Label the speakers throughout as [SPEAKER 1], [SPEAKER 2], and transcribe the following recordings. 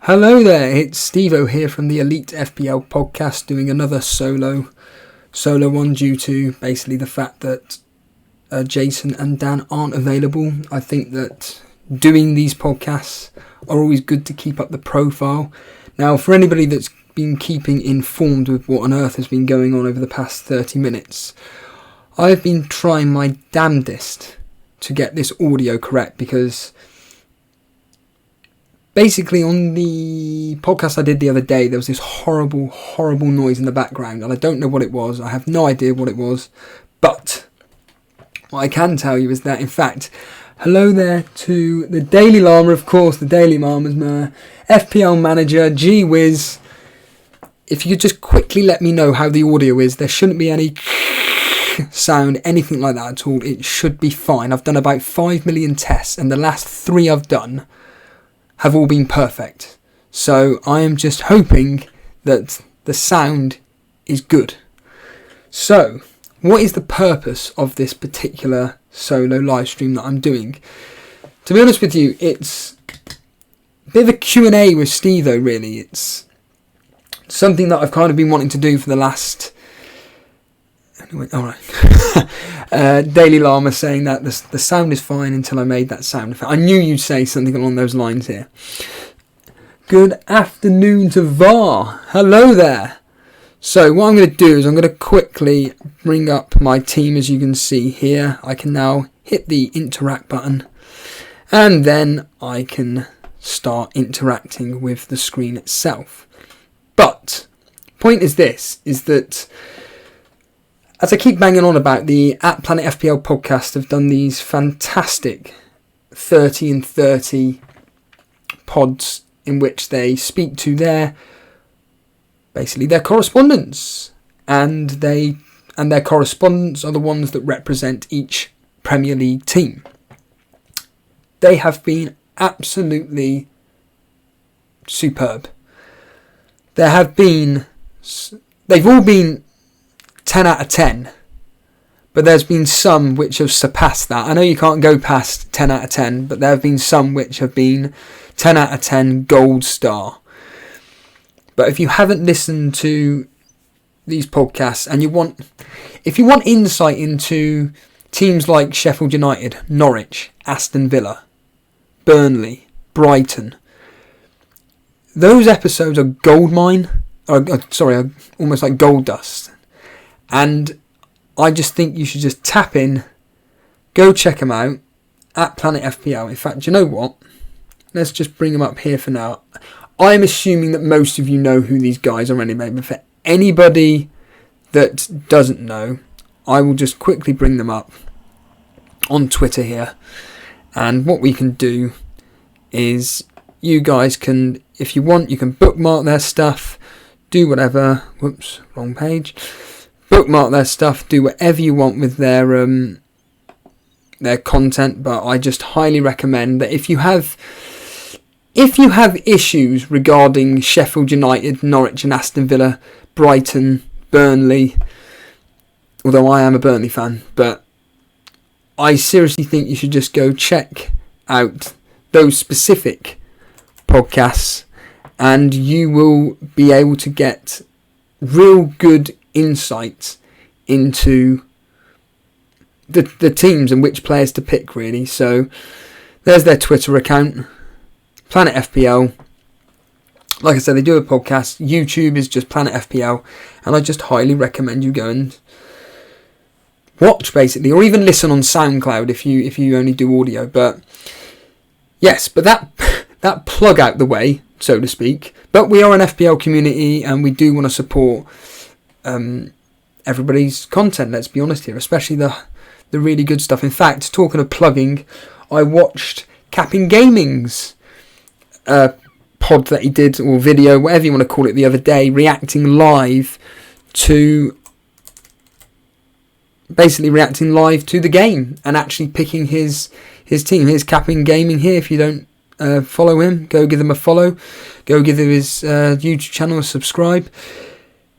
[SPEAKER 1] Hello there, it's Steve-O here from the Elite FPL podcast, doing another solo one due to basically the fact that Jason and Dan aren't available. I think that doing these podcasts are always good to keep up the profile. Now, for anybody that's been keeping informed with what on earth has been going on over the past 30 minutes, I've been trying my damnedest to get this audio correct, because basically on the podcast I did the other day, there was this horrible noise in the background, and I don't know what it was. I have no idea what it was, but what I can tell you is that, in fact, hello there to the Daily Llama, of course. The Daily Llama's my FPL manager. Gee whiz. If you could just quickly let me know how the audio is. There shouldn't be any sound, anything like that at all. It should be fine. I've done about 5 million tests, and the last 3 I've done have all been perfect. So I am just hoping that the sound is good. So, what is the purpose of this particular solo live stream that I'm doing? To be honest with you, it's a bit of a Q&A with Steve-O, really. It's something that I've kind of been wanting to do for the last... Anyway, alright. Daily Llama saying that the sound is fine until I made that sound effect. I knew you'd say something along those lines here. Good afternoon to VAR. Hello there. So what I'm going to do is I'm going to quickly bring up my team. As you can see here, I can now hit the interact button, and then I can start interacting with the screen itself. But point is this, is that as I keep banging on about, the at Planet FPL podcast have done these fantastic 30 and 30 pods in which they speak to their correspondents, and their correspondents are the ones that represent each Premier League team. They have been absolutely superb. They've all been 10 out of 10, but there's been some which have surpassed that. I know you can't go past 10 out of 10, but there have been some which have been 10 out of 10 gold star. But if you haven't listened to these podcasts, and if you want insight into teams like Sheffield United, Norwich, Aston Villa, Burnley, Brighton, those episodes are goldmine, are almost like gold dust. And I just think you should just tap in, go check them out at Planet FPL. In fact, you know what? Let's just bring them up here for now. I'm assuming that most of you know who these guys are anyway, but for anybody that doesn't know, I will just quickly bring them up on Twitter here. And what we can do is, you guys can, if you want, you can bookmark their stuff, do whatever. Whoops, wrong page. Bookmark their stuff, do whatever you want with their content, but I just highly recommend that if you have issues regarding Sheffield United, Norwich and Aston Villa, Brighton, Burnley, although I am a Burnley fan, but I seriously think you should just go check out those specific podcasts, and you will be able to get real good insights into the teams and which players to pick, really. So there's their Twitter account, Planet FPL. Like I said, they do a podcast. YouTube is just Planet FPL, and I just highly recommend you go and watch, basically, or even listen on SoundCloud if you only do audio. But yes, but that plug out the way, so to speak. But we are an FPL community, and we do want to support everybody's content, let's be honest here, especially the really good stuff. In fact, talking of plugging, I watched Capping Gaming's pod that he did, or video, whatever you want to call it, the other day, reacting live to the game and actually picking his team. Here's Capping Gaming here. If you don't follow him, go give him a follow, go give him his YouTube channel a subscribe.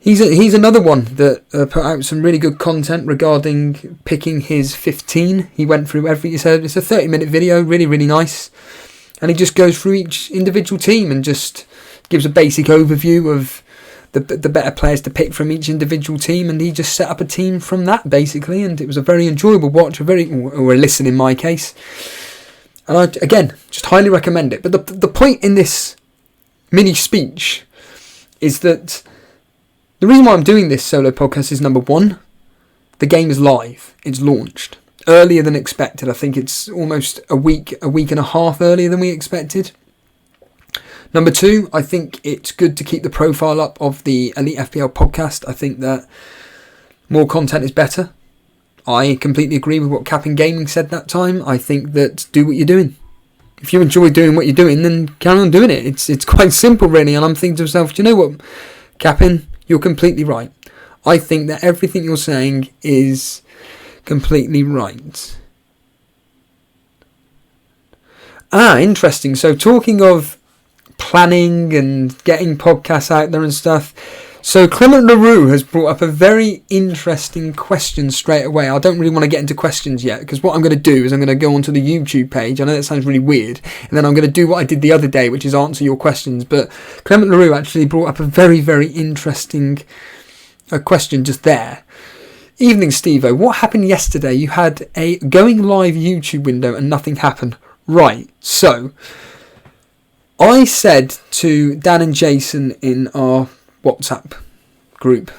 [SPEAKER 1] He's another one that put out some really good content regarding picking his 15. He went through it's a 30-minute video, really, really nice. And he just goes through each individual team and just gives a basic overview of the better players to pick from each individual team, and he just set up a team from that basically, and it was a very enjoyable watch, or a listen in my case, and I again just highly recommend it. But the point in this mini speech is that the reason why I'm doing this solo podcast is, number one, the game is live, it's launched earlier than expected. I think it's almost a week and a half earlier than we expected. Number two, I think it's good to keep the profile up of the Elite FPL podcast. I think that more content is better. I completely agree with what Captain Gaming said that time. I think that do what you're doing. If you enjoy doing what you're doing, then carry on doing it. It's quite simple, really. And I'm thinking to myself, do you know what, Captain? You're completely right. I think that everything you're saying is completely right. Interesting. So talking of planning and getting podcasts out there and stuff, so Clement LaRue has brought up a very interesting question straight away. I don't really want to get into questions yet, because what I'm going to do is I'm going to go onto the YouTube page. I know that sounds really weird, and then I'm going to do what I did the other day, which is answer your questions. But Clement LaRue actually brought up a very, very interesting question just there. Evening, Steve-O. What happened yesterday? You had a going live YouTube window and nothing happened. Right, so I said to Dan and Jason in our WhatsApp group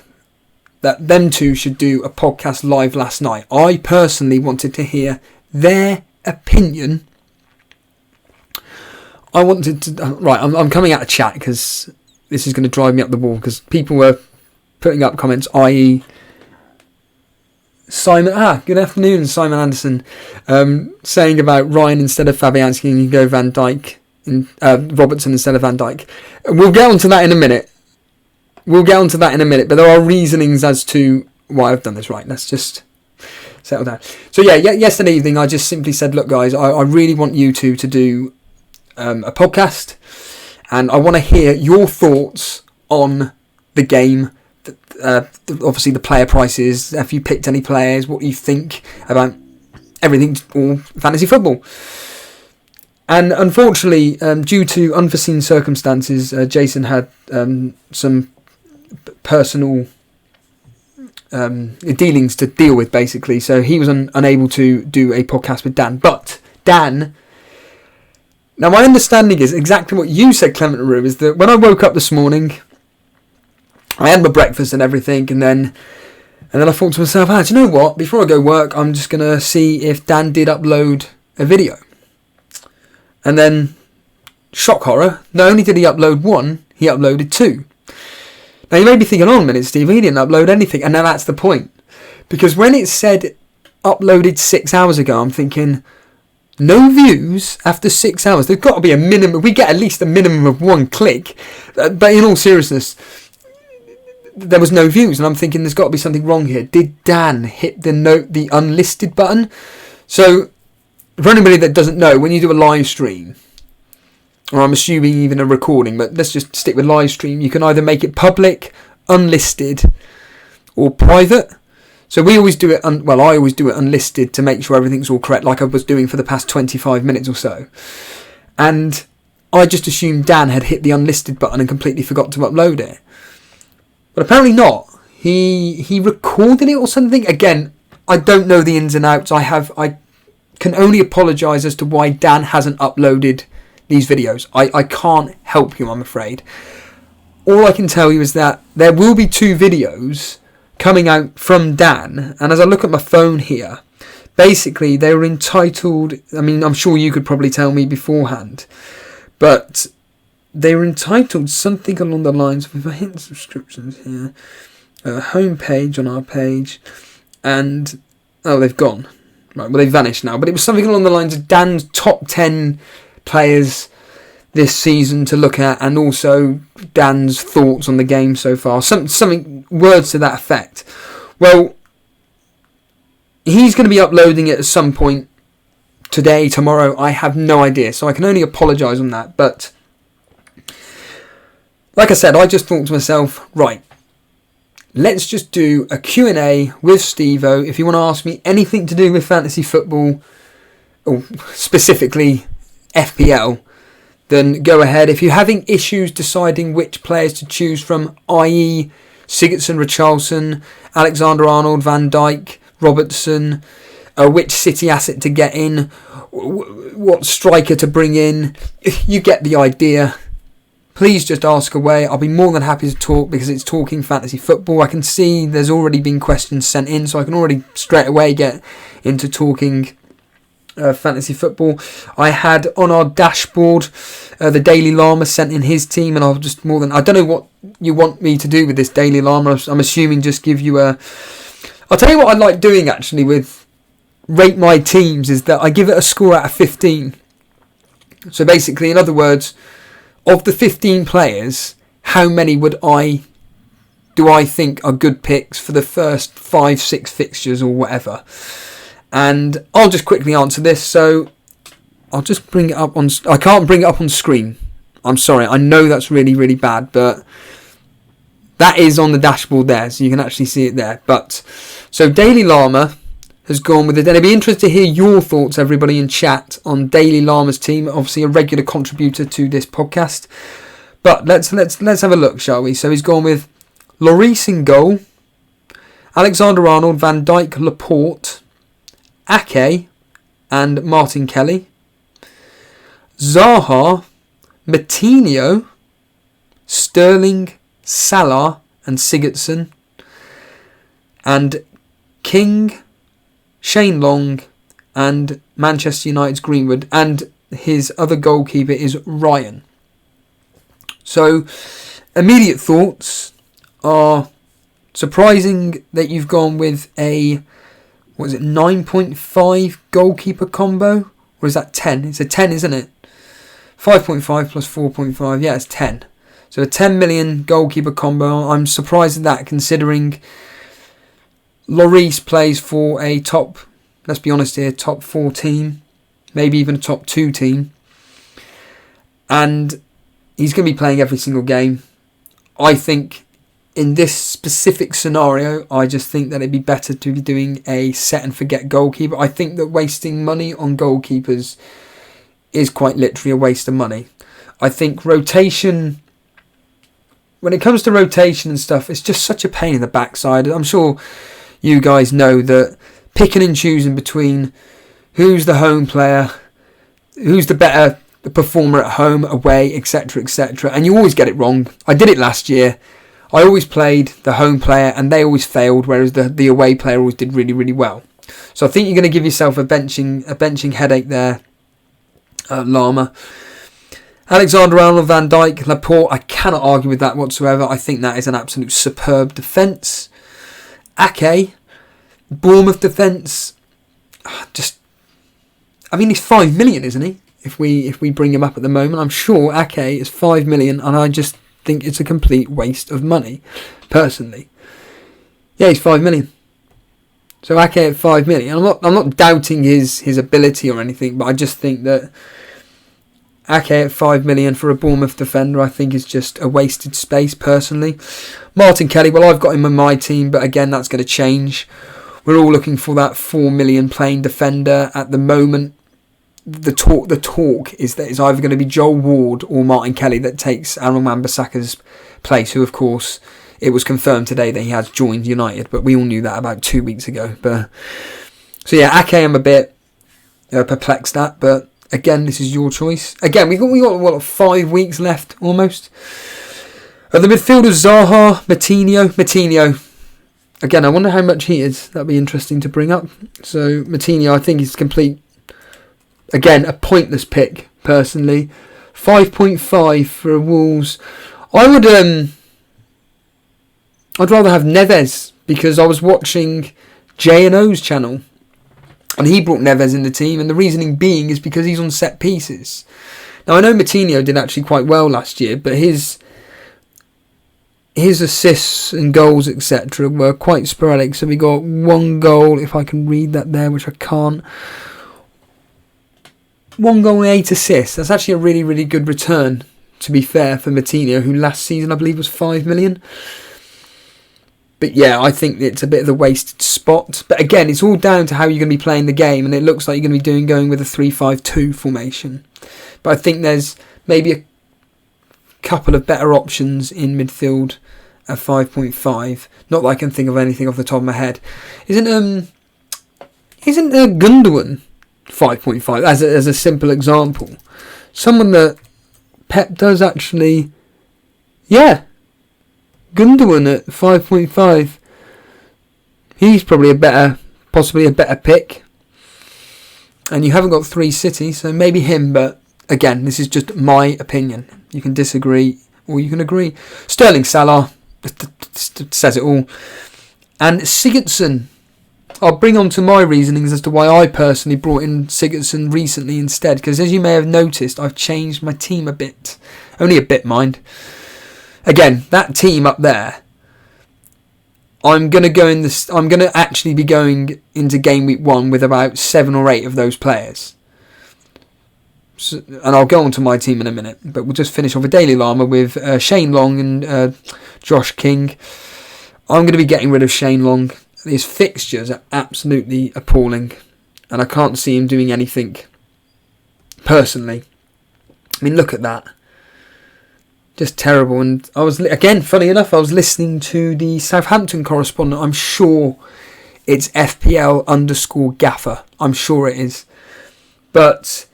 [SPEAKER 1] that them two should do a podcast live last night. I personally wanted to hear their opinion. I wanted to... Right, I'm coming out of chat because this is going to drive me up the wall, because people were putting up comments, i.e. Simon... good afternoon, Simon Anderson, saying about Ryan instead of Fabianski, and you go Van Dijk, Robertson instead of Van Dijk. We'll get onto that in a minute. But there are reasonings as to why I've done this. Right, let's just settle down. So yesterday evening I just simply said, look guys, I really want you two to do a podcast, and I want to hear your thoughts on the game. Obviously the player prices, if you picked any players, what you think about everything, all fantasy football. And unfortunately, due to unforeseen circumstances, Jason had some personal dealings to deal with, basically. So he was unable to do a podcast with Dan. But Dan... Now, my understanding is exactly what you said, Clement LaRue, is that when I woke up this morning, I had my breakfast and everything, and then I thought to myself, do you know what? Before I go work, I'm just going to see if Dan did upload a video. And then, shock horror, not only did he upload one, he uploaded two. Now you may be thinking, hold on a minute, Steve, he didn't upload anything. And now that's the point. Because when it said uploaded 6 hours ago, I'm thinking, no views after 6 hours. There's got to be a minimum. We get at least a minimum of one click. But in all seriousness, there was no views. And I'm thinking there's got to be something wrong here. Did Dan hit the unlisted button? So... for anybody that doesn't know, when you do a live stream, or I'm assuming even a recording, but let's just stick with live stream, you can either make it public, unlisted, or private. So we always do it, I always do it unlisted to make sure everything's all correct, like I was doing for the past 25 minutes or so. And I just assumed Dan had hit the unlisted button and completely forgot to upload it. But apparently not. He recorded it or something. Again, I don't know the ins and outs. I can only apologise as to why Dan hasn't uploaded these videos. I can't help you, I'm afraid. All I can tell you is that there will be 2 videos coming out from Dan, and as I look at my phone here, basically they were entitled, I mean, I'm sure you could probably tell me beforehand, but they were entitled something along the lines of, if I hit subscriptions here, home page on our page, and, they've gone. Right, well, they've vanished now, but it was something along the lines of Dan's top 10 players this season to look at, and also Dan's thoughts on the game so far. Something, words to that effect. Well, he's going to be uploading it at some point today, tomorrow. I have no idea, so I can only apologise on that. But like I said, I just thought to myself, right, let's just do a Q&A with Steve-O. If you want to ask me anything to do with fantasy football, or specifically FPL, then go ahead. If you're having issues deciding which players to choose from, i.e. Sigurdsson, Richarlison, Alexander-Arnold, Van Dijk, Robertson, which City asset to get in, what striker to bring in, you get the idea. Please just ask away. I'll be more than happy to talk because it's talking fantasy football. I can see there's already been questions sent in, so I can already straight away get into talking fantasy football. I had on our dashboard the Daily Llama sent in his team, and I don't know what you want me to do with this Daily Llama. I'm assuming just give you I'll tell you what I like doing actually with Rate My Teams is that I give it a score out of 15. So basically, in other words, of the 15 players, how many do I think are good picks for the first 5-6 fixtures or whatever? And I'll just quickly answer this. So I'll just bring it up I can't bring it up on screen. I'm sorry. I know that's really, really bad, but that is on the dashboard there, so you can actually see it there. But so Daily Llama has gone with it. And I'd be interested to hear your thoughts, everybody in chat, on Daily Llama's team. Obviously, a regular contributor to this podcast. But let's have a look, shall we? So he's gone with Lloris in goal, Alexander-Arnold, Van Dijk, Laporte, Ake, and Martin Kelly. Zaha, Matinho, Sterling, Salah, and Sigurdsson. And King, Shane Long, and Manchester United's Greenwood, and his other goalkeeper is Ryan. So, immediate thoughts are surprising that you've gone with a 9.5 goalkeeper combo, or is that 10? It's a 10, isn't it? 5.5 plus 4.5, yeah, it's 10. So a 10 million goalkeeper combo. I'm surprised at that, considering Lloris plays for a top, let's be honest here, top 4 team, maybe even a top 2 team. And he's going to be playing every single game. I think in this specific scenario, I just think that it'd be better to be doing a set and forget goalkeeper. I think that wasting money on goalkeepers is quite literally a waste of money. I think rotation, when it comes to rotation and stuff, it's just such a pain in the backside. I'm sure you guys know that picking and choosing between who's the home player, who's the better performer at home, away, etc., etc., and you always get it wrong. I did it last year. I always played the home player and they always failed, whereas the away player always did really, really well. So I think you're going to give yourself a benching headache there, Llama. Alexander-Arnold, Van Dijk, Laporte, I cannot argue with that whatsoever. I think that is an absolute superb defence. Ake, Bournemouth defence, he's 5 million, isn't he? If we bring him up at the moment, I'm sure Ake is 5 million, and I just think it's a complete waste of money, personally. Yeah, he's 5 million. So Ake at 5 million. I'm not doubting his ability or anything, but I just think that Ake at 5 million for a Bournemouth defender, I think is just a wasted space, personally. Martin Kelly, well, I've got him in my team, but again, that's going to change. We're all looking for that 4 million playing defender at the moment. The talk is that it's either going to be Joel Ward or Martin Kelly that takes Aaron Wan-Bissaka's place, who, of course, it was confirmed today that he has joined United, but we all knew that about 2 weeks ago. So yeah, Ake I'm a bit perplexed at, but again, this is your choice. Again, we got 5 weeks left almost. At the midfielders, Zaha, Matinho. Again, I wonder how much he is. That'd be interesting to bring up. So Matinho, I think is complete. Again, a pointless pick, personally. 5.5 for Wolves. I'd rather have Neves, because I was watching J&O's channel and he brought Neves in the team, and the reasoning being is because he's on set pieces. Now, I know Matinho did actually quite well last year, but his assists and goals, etc., were quite sporadic. So we got 1 goal, if I can read that there, which I can't. 1 goal and 8 assists. That's actually a really, really good return, to be fair, for Matinho, who last season I believe was 5 million. But yeah, I think it's a bit of a wasted spot. But again, it's all down to how you're going to be playing the game, and it looks like you're going to be going with a 3-5-2 formation. But I think there's maybe a couple of better options in midfield at 5.5. Not that I can think of anything off the top of my head. Isn't Gundogan 5.5 as a simple example? Someone that Pep does actually, yeah, Gundogan at 5.5. He's probably possibly a better pick. And you haven't got 3 City, so maybe him. But again, this is just my opinion. You can disagree or you can agree. Sterling, Salah, says it all. And Sigurdsson, I'll bring on to my reasonings as to why I personally brought in Sigurdsson recently instead. Because as you may have noticed, I've changed my team a bit. Only a bit, mind. Again, that team up there, I'm going to actually be going into game week 1 with about 7 or 8 of those players. So, and I'll go on to my team in a minute. But we'll just finish off a Daily Llama with Shane Long and Josh King. I'm going to be getting rid of Shane Long. His fixtures are absolutely appalling. And I can't see him doing anything personally. I mean, look at that. Just terrible. And I was, again, funny enough, I was listening to the Southampton correspondent. I'm sure it's FPL_Gaffer. I'm sure it is. But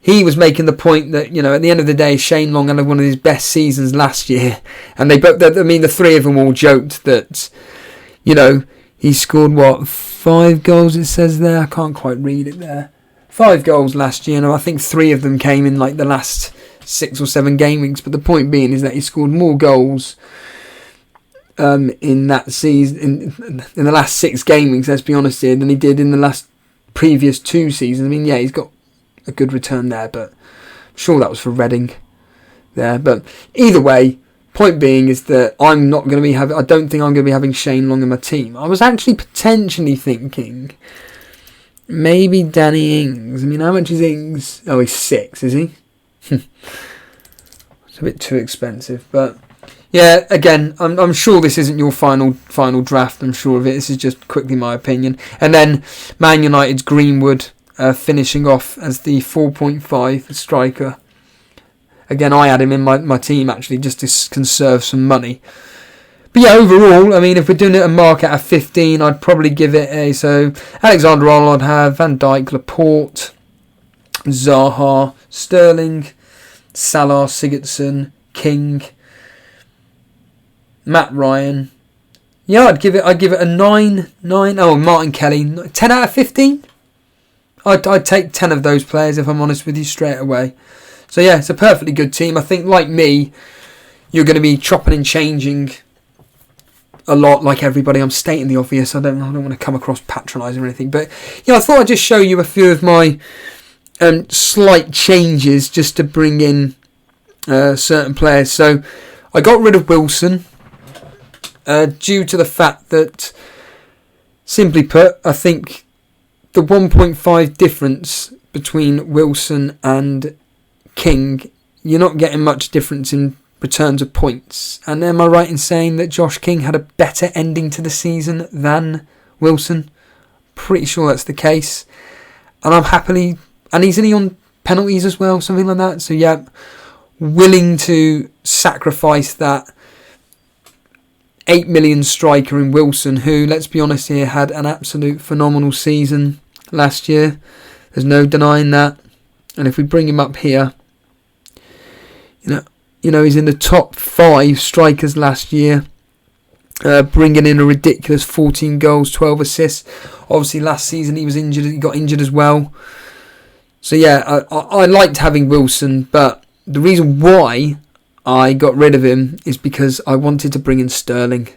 [SPEAKER 1] he was making the point that, at the end of the day, Shane Long had one of his best seasons last year. And the 3 of them all joked that, he scored, 5 goals, it says there. I can't quite read it there. 5 goals last year. And I think 3 of them came in the last 6 or 7 game weeks, but the point being is that he scored more goals in that season, in the last 6 game weeks, let's be honest here, than he did in the previous 2 seasons. I mean, yeah, he's got a good return there, but I'm sure that was for Reading there. But either way, point being is that I don't think I'm going to be having Shane Long in my team. I was actually potentially thinking maybe Danny Ings. I mean, how much is Ings? Oh, he's 6, is he? It's a bit too expensive, but yeah, again, I'm sure this isn't your final draft. I'm sure of it. This is just quickly my opinion. And then Man United's Greenwood finishing off as the 4.5 striker. Again, I had him in my team actually just to conserve some money. But yeah, overall, I mean, if we're doing it a mark out of 15, I'd probably give it so Alexander-Arnold, I'd have Van Dijk, Laporte, Zaha, Sterling, Salah, Sigurdsson, King, Matt Ryan. Yeah, I'd give it a 9. Oh, Martin Kelly, 10 out of 15. I'd take 10 of those players if I'm honest with you straight away. So yeah, it's a perfectly good team. I think like me, you're going to be chopping and changing a lot, like everybody. I'm stating the obvious. I don't want to come across patronising or anything, but I thought I'd just show you a few of my slight changes just to bring in certain players. So I got rid of Wilson due to the fact that, simply put, I think the 1.5 difference between Wilson and King, you're not getting much difference in returns of points. And am I right in saying that Josh King had a better ending to the season than Wilson? Pretty sure that's the case. And I'm happily... And isn't he on penalties as well? Something like that. So yeah, willing to sacrifice that 8 million striker in Wilson, who, let's be honest here, had an absolute phenomenal season last year. There's no denying that. And if we bring him up here, he's in the top 5 strikers last year, bringing in a ridiculous 14 goals, 12 assists. Obviously, last season he was injured. He got injured as well. So yeah, I liked having Wilson, but the reason why I got rid of him is because I wanted to bring in Sterling.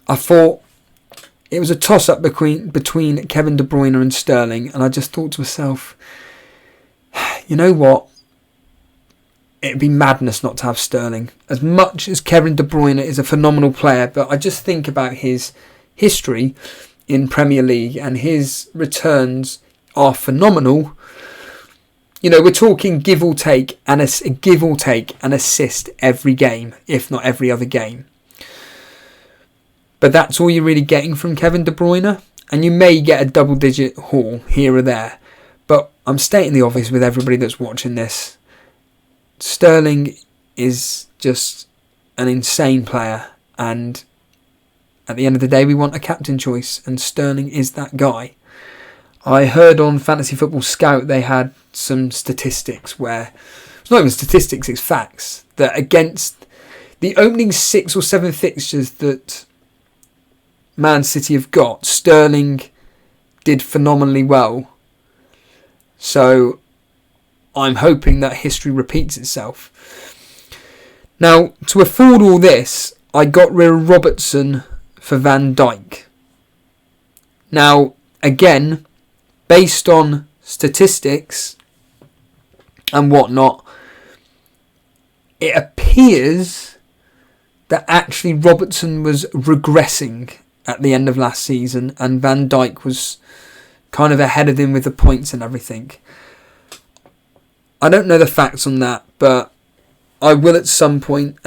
[SPEAKER 1] I thought it was a toss-up between Kevin De Bruyne and Sterling, and I just thought to myself, you know what? It'd be madness not to have Sterling. As much as Kevin De Bruyne is a phenomenal player, but I just think about his history in Premier League and his returns are phenomenal. We're talking give or take an assist every game, if not every other game. But that's all you're really getting from Kevin De Bruyne, and you may get a double-digit haul here or there. But I'm stating the obvious with everybody that's watching this. Sterling is just an insane player, and at the end of the day we want a captain choice, and Sterling is that guy. I heard on Fantasy Football Scout they had some statistics where, it's not even statistics, it's facts, that against the opening 6 or 7 fixtures that Man City have got, Sterling did phenomenally well. So I'm hoping that history repeats itself. Now, to afford all this, I got rid of Robertson for Van Dijk. Now, again, based on statistics and whatnot, it appears that actually Robertson was regressing at the end of last season, and Van Dijk was kind of ahead of him with the points and everything. I don't know the facts on that, but I will at some point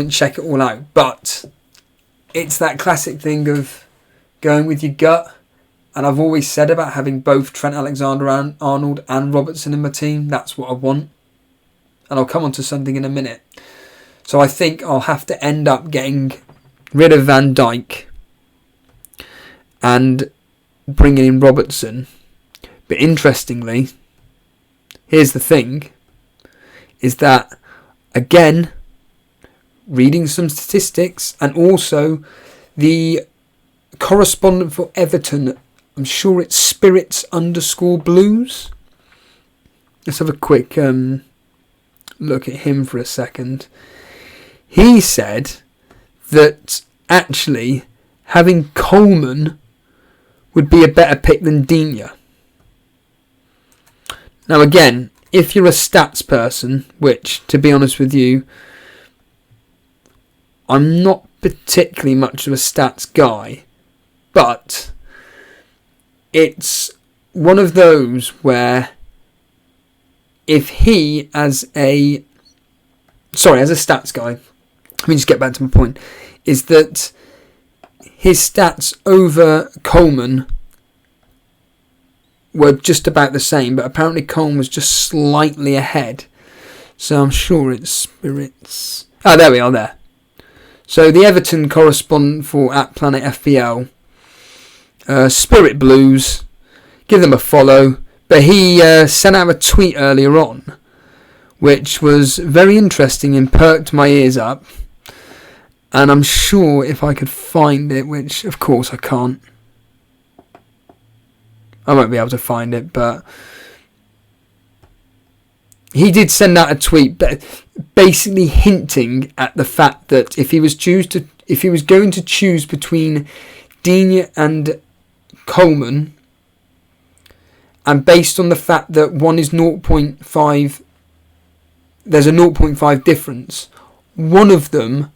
[SPEAKER 1] check it all out. But it's that classic thing of going with your gut, and I've always said about having both Trent Alexander-Arnold and Robertson in my team. That's what I want, and I'll come on to something in a minute. So I think I'll have to end up getting rid of Van Dijk and bringing in Robertson. But interestingly, here's the thing, is that, again, reading some statistics, and also the correspondent for Everton, I'm sure it's Spirits_Blues. Let's have a quick look at him for a second. He said that actually having Coleman would be a better pick than Digne. Now again, if you're a stats person, which, to be honest with you, I'm not particularly much of a stats guy, but it's one of those where if he, as a stats guy, let me just get back to my point, is that his stats over Coleman were just about the same, but apparently Coleman was just slightly ahead. So I'm sure it's Spirits. Oh, there we are there. So the Everton correspondent for @Planet FPL, Spirit Blues, give them a follow. But he sent out a tweet earlier on, which was very interesting and perked my ears up. And I'm sure if I could find it, which of course I can't, I won't be able to find it, but he did send out a tweet, basically hinting at the fact that if he was going to choose between Digne and Coleman, and based on the fact that one is 0.5, there's a 0.5 difference, one of them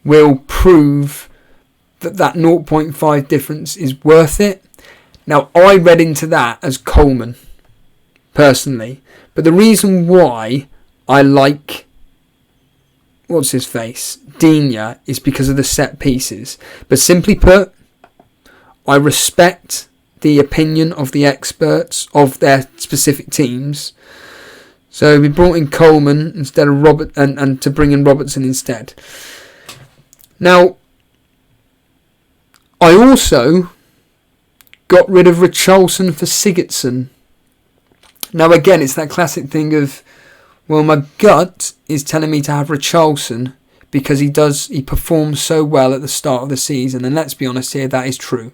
[SPEAKER 1] will prove that 0.5 difference is worth it. Now, I read into that as Coleman, personally. But the reason why I like, Digne, is because of the set pieces. But simply put, I respect the opinion of the experts of their specific teams. So we brought in Coleman instead of and to bring in Robertson instead. Now, I also got rid of Richarlison for Sigurdsson. Now again, it's that classic thing of, well, my gut is telling me to have Richarlison because he performs so well at the start of the season, and let's be honest here, that is true.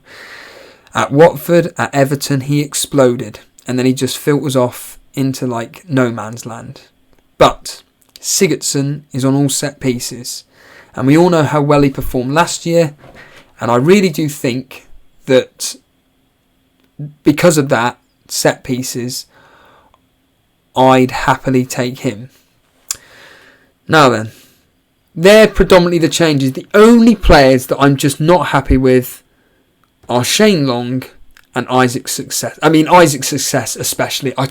[SPEAKER 1] At Watford, at Everton, he exploded, and then he just filters off into like no man's land. But Sigurdsson is on all set pieces, and we all know how well he performed last year, and I really do think that because of that, set pieces, I'd happily take him. Now then, they're predominantly the changes. The only players that I'm just not happy with are Shane Long and Isaac Success. I mean, Isaac Success especially. I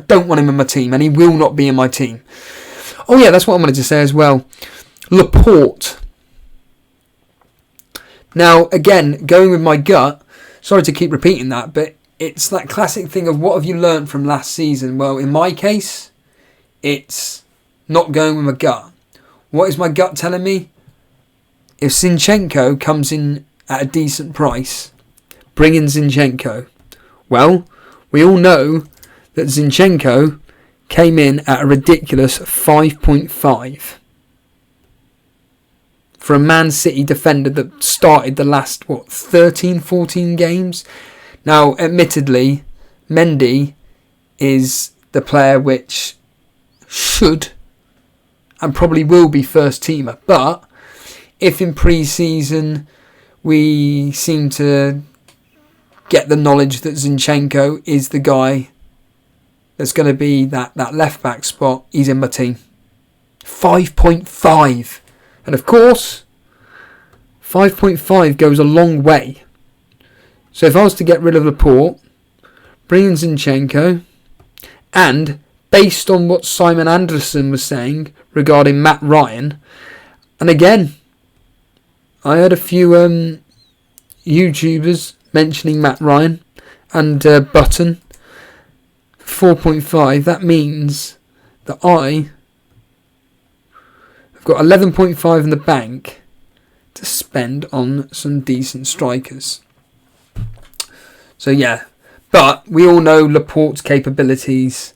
[SPEAKER 1] don't want him in my team, and he will not be in my team. Oh yeah, that's what I wanted to say as well. Laporte. Now, again, going with my gut, sorry to keep repeating that, but it's that classic thing of what have you learned from last season? Well, in my case, it's not going with my gut. What is my gut telling me? If Zinchenko comes in at a decent price, bring in Zinchenko. Well, we all know that Zinchenko came in at a ridiculous 5.5 for a Man City defender that started the last, 13, 14 games. Now, admittedly, Mendy is the player which should and probably will be first teamer. But if in pre-season we seem to get the knowledge that Zinchenko is the guy that's going to be that left back spot, he's in my team. 5.5. And of course, 5.5 goes a long way. So if I was to get rid of Laporte, bring in Zinchenko, and based on what Simon Anderson was saying regarding Matt Ryan, and again, I heard a few YouTubers mentioning Matt Ryan and Button, 4.5, that means that I have got 11.5 in the bank to spend on some decent strikers. So yeah, but we all know Laporte's capabilities,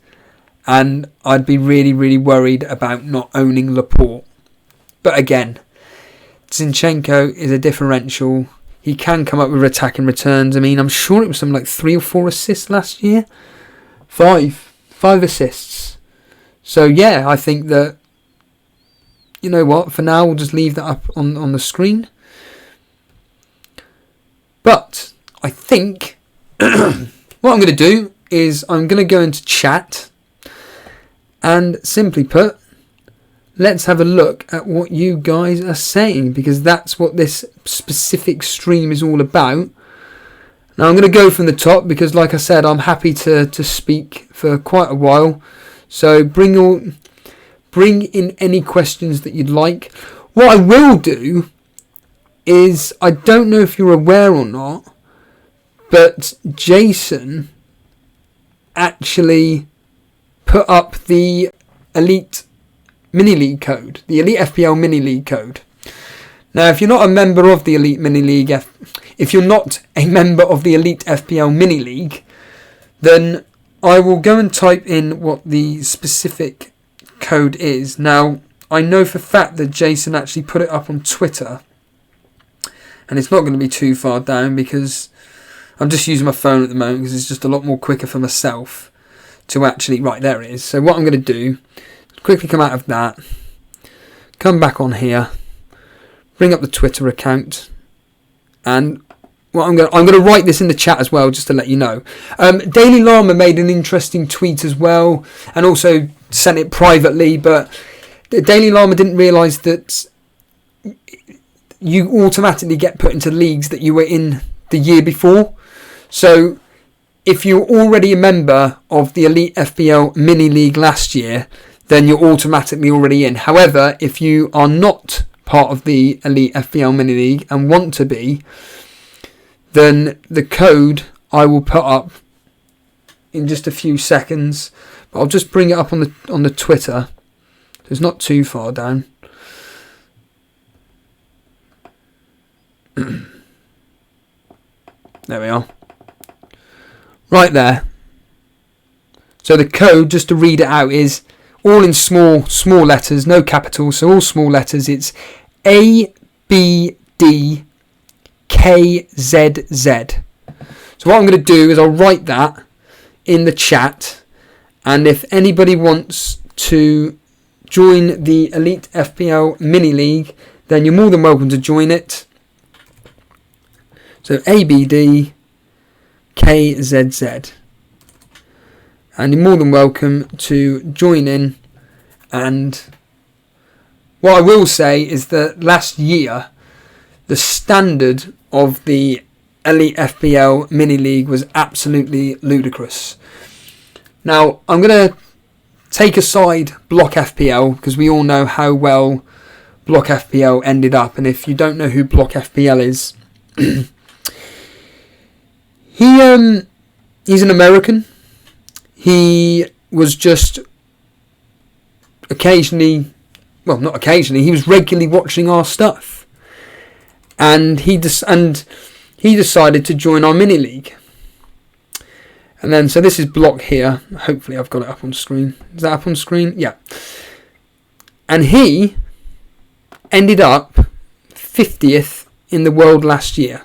[SPEAKER 1] and I'd be really, really worried about not owning Laporte. But again, Zinchenko is a differential. He can come up with attacking returns. I mean, I'm sure it was something like 3 or 4 assists last year. 5 assists. So yeah, I think that, you know what, for now we'll just leave that up on the screen. But I think what I'm going to do is I'm going to go into chat and simply put, let's have a look at what you guys are saying, because that's what this specific stream is all about. Now I'm going to go from the top because, like I said, I'm happy to speak for quite a while. So bring in any questions that you'd like. What I will do is, I don't know if you're aware or not, but Jason actually put up the Elite Mini League code, the Elite FPL Mini League code. Now, if you're not a member of the Elite Mini League, if you're not a member of the Elite FPL Mini League, then I will go and type in what the specific code is. Now, I know for a fact that Jason actually put it up on Twitter, and it's not going to be too far down because I'm just using my phone at the moment because it's just a lot more quicker for myself to actually... Right, there it is. So what I'm going to do, quickly come out of that, come back on here, bring up the Twitter account, and what I'm going to write this in the chat as well, just to let you know. Daily Llama made an interesting tweet as well, and also sent it privately, but Daily Llama didn't realise that you automatically get put into leagues that you were in the year before. So if you're already a member of the Elite FPL Mini League last year, then you're automatically already in. However, if you are not part of the Elite FPL Mini League and want to be, then the code I will put up in just a few seconds. But I'll just bring it up on the Twitter. So it's not too far down. There we are. Right there. So the code, just to read it out, is all in small letters, no capitals, so all small letters. It's ABDKZZ. So what I'm going to do is I'll write that in the chat, and if anybody wants to join the Elite FPL Mini League, then you're more than welcome to join it. So ABDKZZ. And you're more than welcome to join in. And what I will say is that last year, the standard of the Elite FPL Mini League was absolutely ludicrous. Now, I'm going to take aside Block FPL, because we all know how well Block FPL ended up. And if you don't know who Block FPL is, He's an American. He was just occasionally, well, not occasionally, he was regularly watching our stuff. And he decided to join our mini league. And then, so this is Block here. Hopefully I've got it up on screen. Is that up on screen? Yeah. And he ended up 50th in the world last year.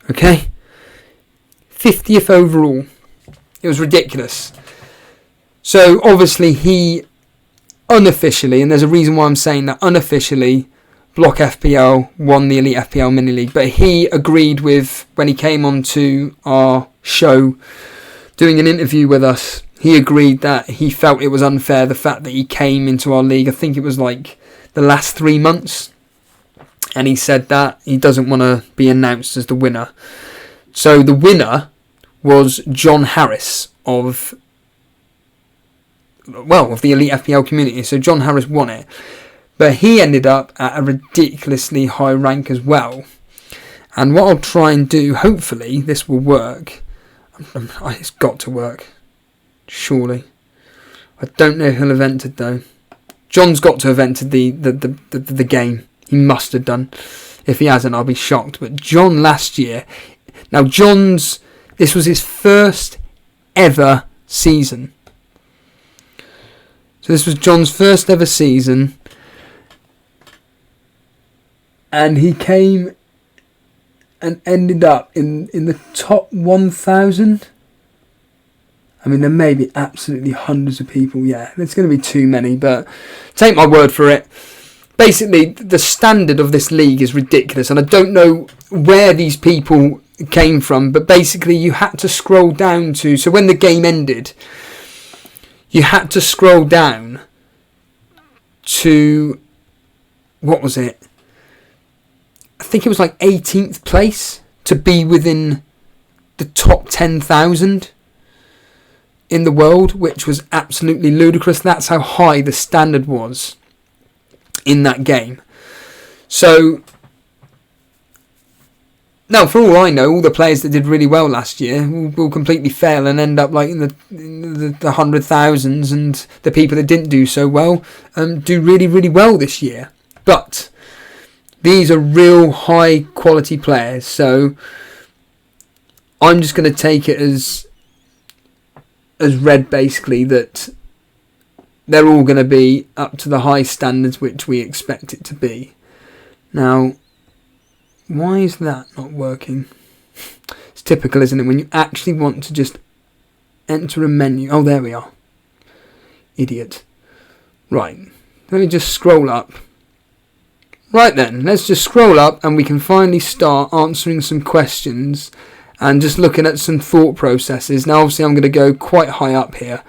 [SPEAKER 1] Okay? 50th overall. It was ridiculous. So obviously he unofficially, and there's a reason why I'm saying that, unofficially, Block FPL won the Elite FPL Mini League. But he agreed with, when he came on to our show doing an interview with us, he agreed that he felt it was unfair, the fact that he came into our league, I think it was like the last 3 months, and he said that he doesn't want to be announced as the winner. So the winner was John Harris of the Elite FPL community. So John Harris won it, but he ended up at a ridiculously high rank as well. And what I'll try and do, hopefully this will work. It's got to work, surely. I don't know who'll have entered though. John's got to have entered the game. He must have done. If he hasn't, I'll be shocked. But John last year, now this was his first ever season. So this was John's first ever season, and he came and ended up in the top 1,000. I mean, there may be absolutely hundreds of people. Yeah, there's going to be too many, but take my word for it. Basically, the standard of this league is ridiculous, and I don't know where these people came from, but basically you had to scroll down to, so when the game ended, you had to scroll down to, what was it? I think it was like 18th place to be within the top 10,000 in the world, which was absolutely ludicrous. That's how high the standard was in that game. So now, for all I know, all the players that did really well last year will completely fail and end up like in the hundred thousands, and the people that didn't do so well do really, really well this year. But these are real high quality players, so I'm just going to take it as read, basically, that they're all going to be up to the high standards which we expect it to be. Now, why is that not working? It's typical, isn't it? When you actually want to just enter a menu. Oh, there we are. Idiot. Right. Let me just scroll up. Right then, let's just scroll up and we can finally start answering some questions and just looking at some thought processes. Now, obviously, I'm going to go quite high up here.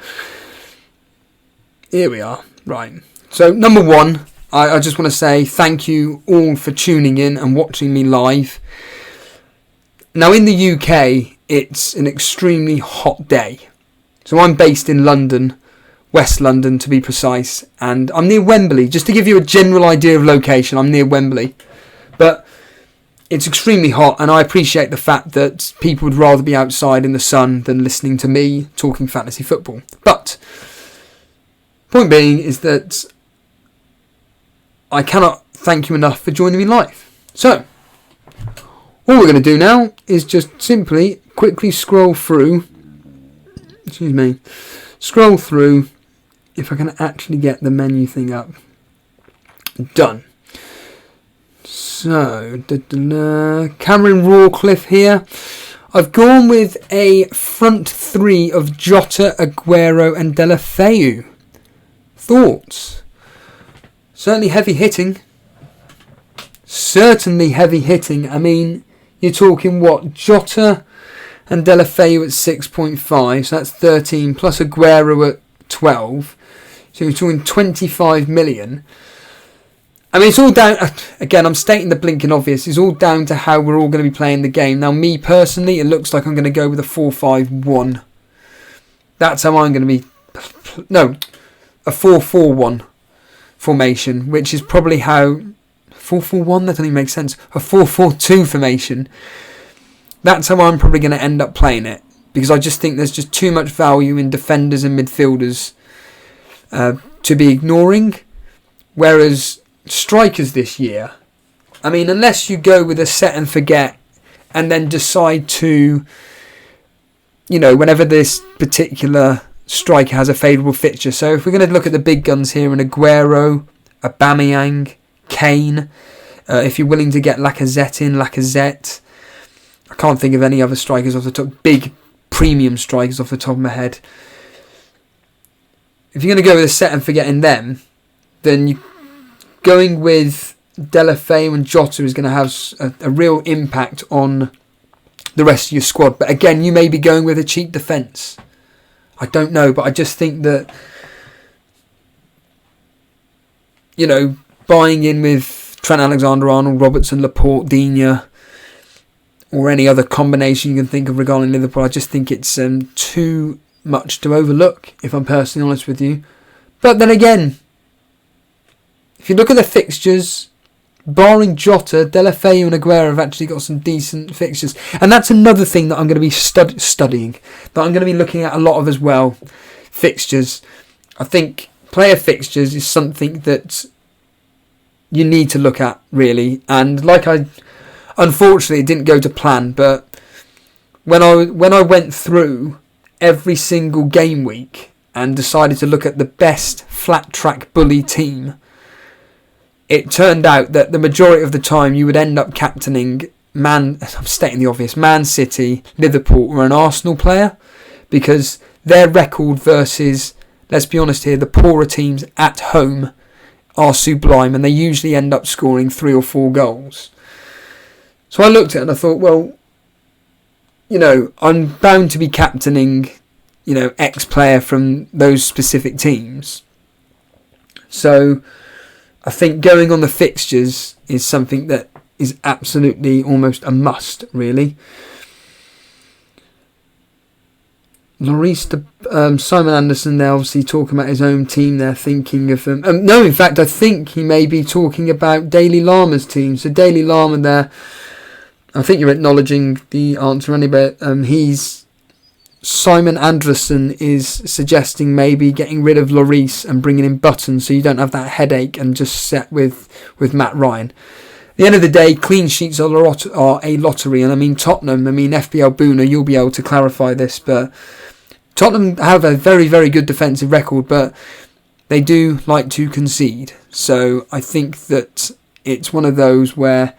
[SPEAKER 1] Here we are. Right. So, number one, I just want to say thank you all for tuning in and watching me live. Now, in the UK, it's an extremely hot day. So I'm based in London, West London to be precise, and I'm near Wembley. Just to give you a general idea of location, I'm near Wembley. But it's extremely hot, and I appreciate the fact that people would rather be outside in the sun than listening to me talking fantasy football. But point being is that I cannot thank you enough for joining me live. So, all we're going to do now is just simply quickly scroll through. Scroll through. If I can actually get the menu thing up. Done. So, Cameron Rawcliffe here. I've gone with a front three of Jota, Aguero and Deulofeu. Thoughts? Certainly heavy hitting. I mean, you're talking what? Jota and Deulofeu at 6.5, so that's 13, plus Aguero at 12. So you're talking 25 million. I mean, it's all down, again, I'm stating the blinking obvious, it's all down to how we're all going to be playing the game. Now, me personally, it looks like I'm going to go with a 4-5-1. That's how I'm going to be, no, a 4-4-1 formation, which is probably how 4-4-1, that doesn't even make sense. A 4-4-2 formation. That's how I'm probably going to end up playing it, because I just think there's just too much value in defenders and midfielders to be ignoring. Whereas strikers this year, I mean, unless you go with a set and forget and then decide to, whenever this particular striker has a favourable fixture. So if we're going to look at the big guns here, and Aguero, Aubameyang, Kane, if you're willing to get Lacazette. I can't think of any other strikers off the top, big premium strikers off the top of my head. If you're going to go with a set and forgetting them, then going with Deulofeu and Jota is going to have a real impact on the rest of your squad. But again, you may be going with a cheap defence. I don't know, but I just think that, buying in with Trent Alexander-Arnold, Robertson, Laporte, Digne, or any other combination you can think of regarding Liverpool, I just think it's too much to overlook, if I'm personally honest with you. But then again, if you look at the fixtures, barring Jota, Deulofeu and Aguero have actually got some decent fixtures. And that's another thing that I'm going to be studying, that I'm going to be looking at a lot of as well. Fixtures. I think player fixtures is something that you need to look at, really. And unfortunately, it didn't go to plan, but when I went through every single game week and decided to look at the best flat track bully team, it turned out that the majority of the time you would end up captaining I'm stating the obvious, Man City, Liverpool or an Arsenal player, because their record versus, let's be honest here, the poorer teams at home are sublime, and they usually end up scoring 3 or 4 goals. So I looked at it and I thought, well, I'm bound to be captaining, X player from those specific teams. So I think going on the fixtures is something that is absolutely almost a must, really. Simon Anderson there, obviously talking about his own team there, thinking of... no, in fact, I think he may be talking about Daley Lama's team. So Daley Lama there, I think you're acknowledging the answer anyway, but Simon Anderson is suggesting maybe getting rid of Lloris and bringing in Button so you don't have that headache and just set with Matt Ryan. At the end of the day, clean sheets are a lottery, and I mean Tottenham, FPL Boona, you'll be able to clarify this, but Tottenham have a very, very good defensive record, but they do like to concede. So I think that it's one of those where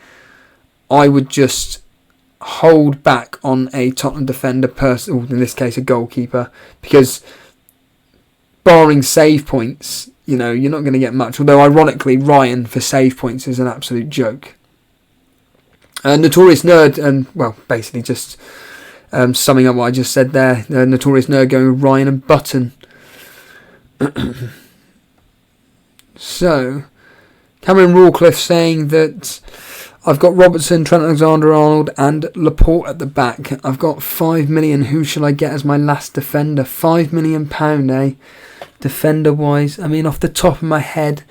[SPEAKER 1] I would just hold back on a Tottenham defender, or in this case a goalkeeper, because barring save points, you're not going to get much. Although ironically, Ryan for save points is an absolute joke. Notorious Nerd, and basically just summing up what I just said there, Notorious Nerd going with Ryan and Button. So, Cameron Rawcliffe saying that I've got Robertson, Trent Alexander-Arnold and Laporte at the back. I've got 5 million. Who shall I get as my last defender? £5 million, eh? Defender-wise. Off the top of my head,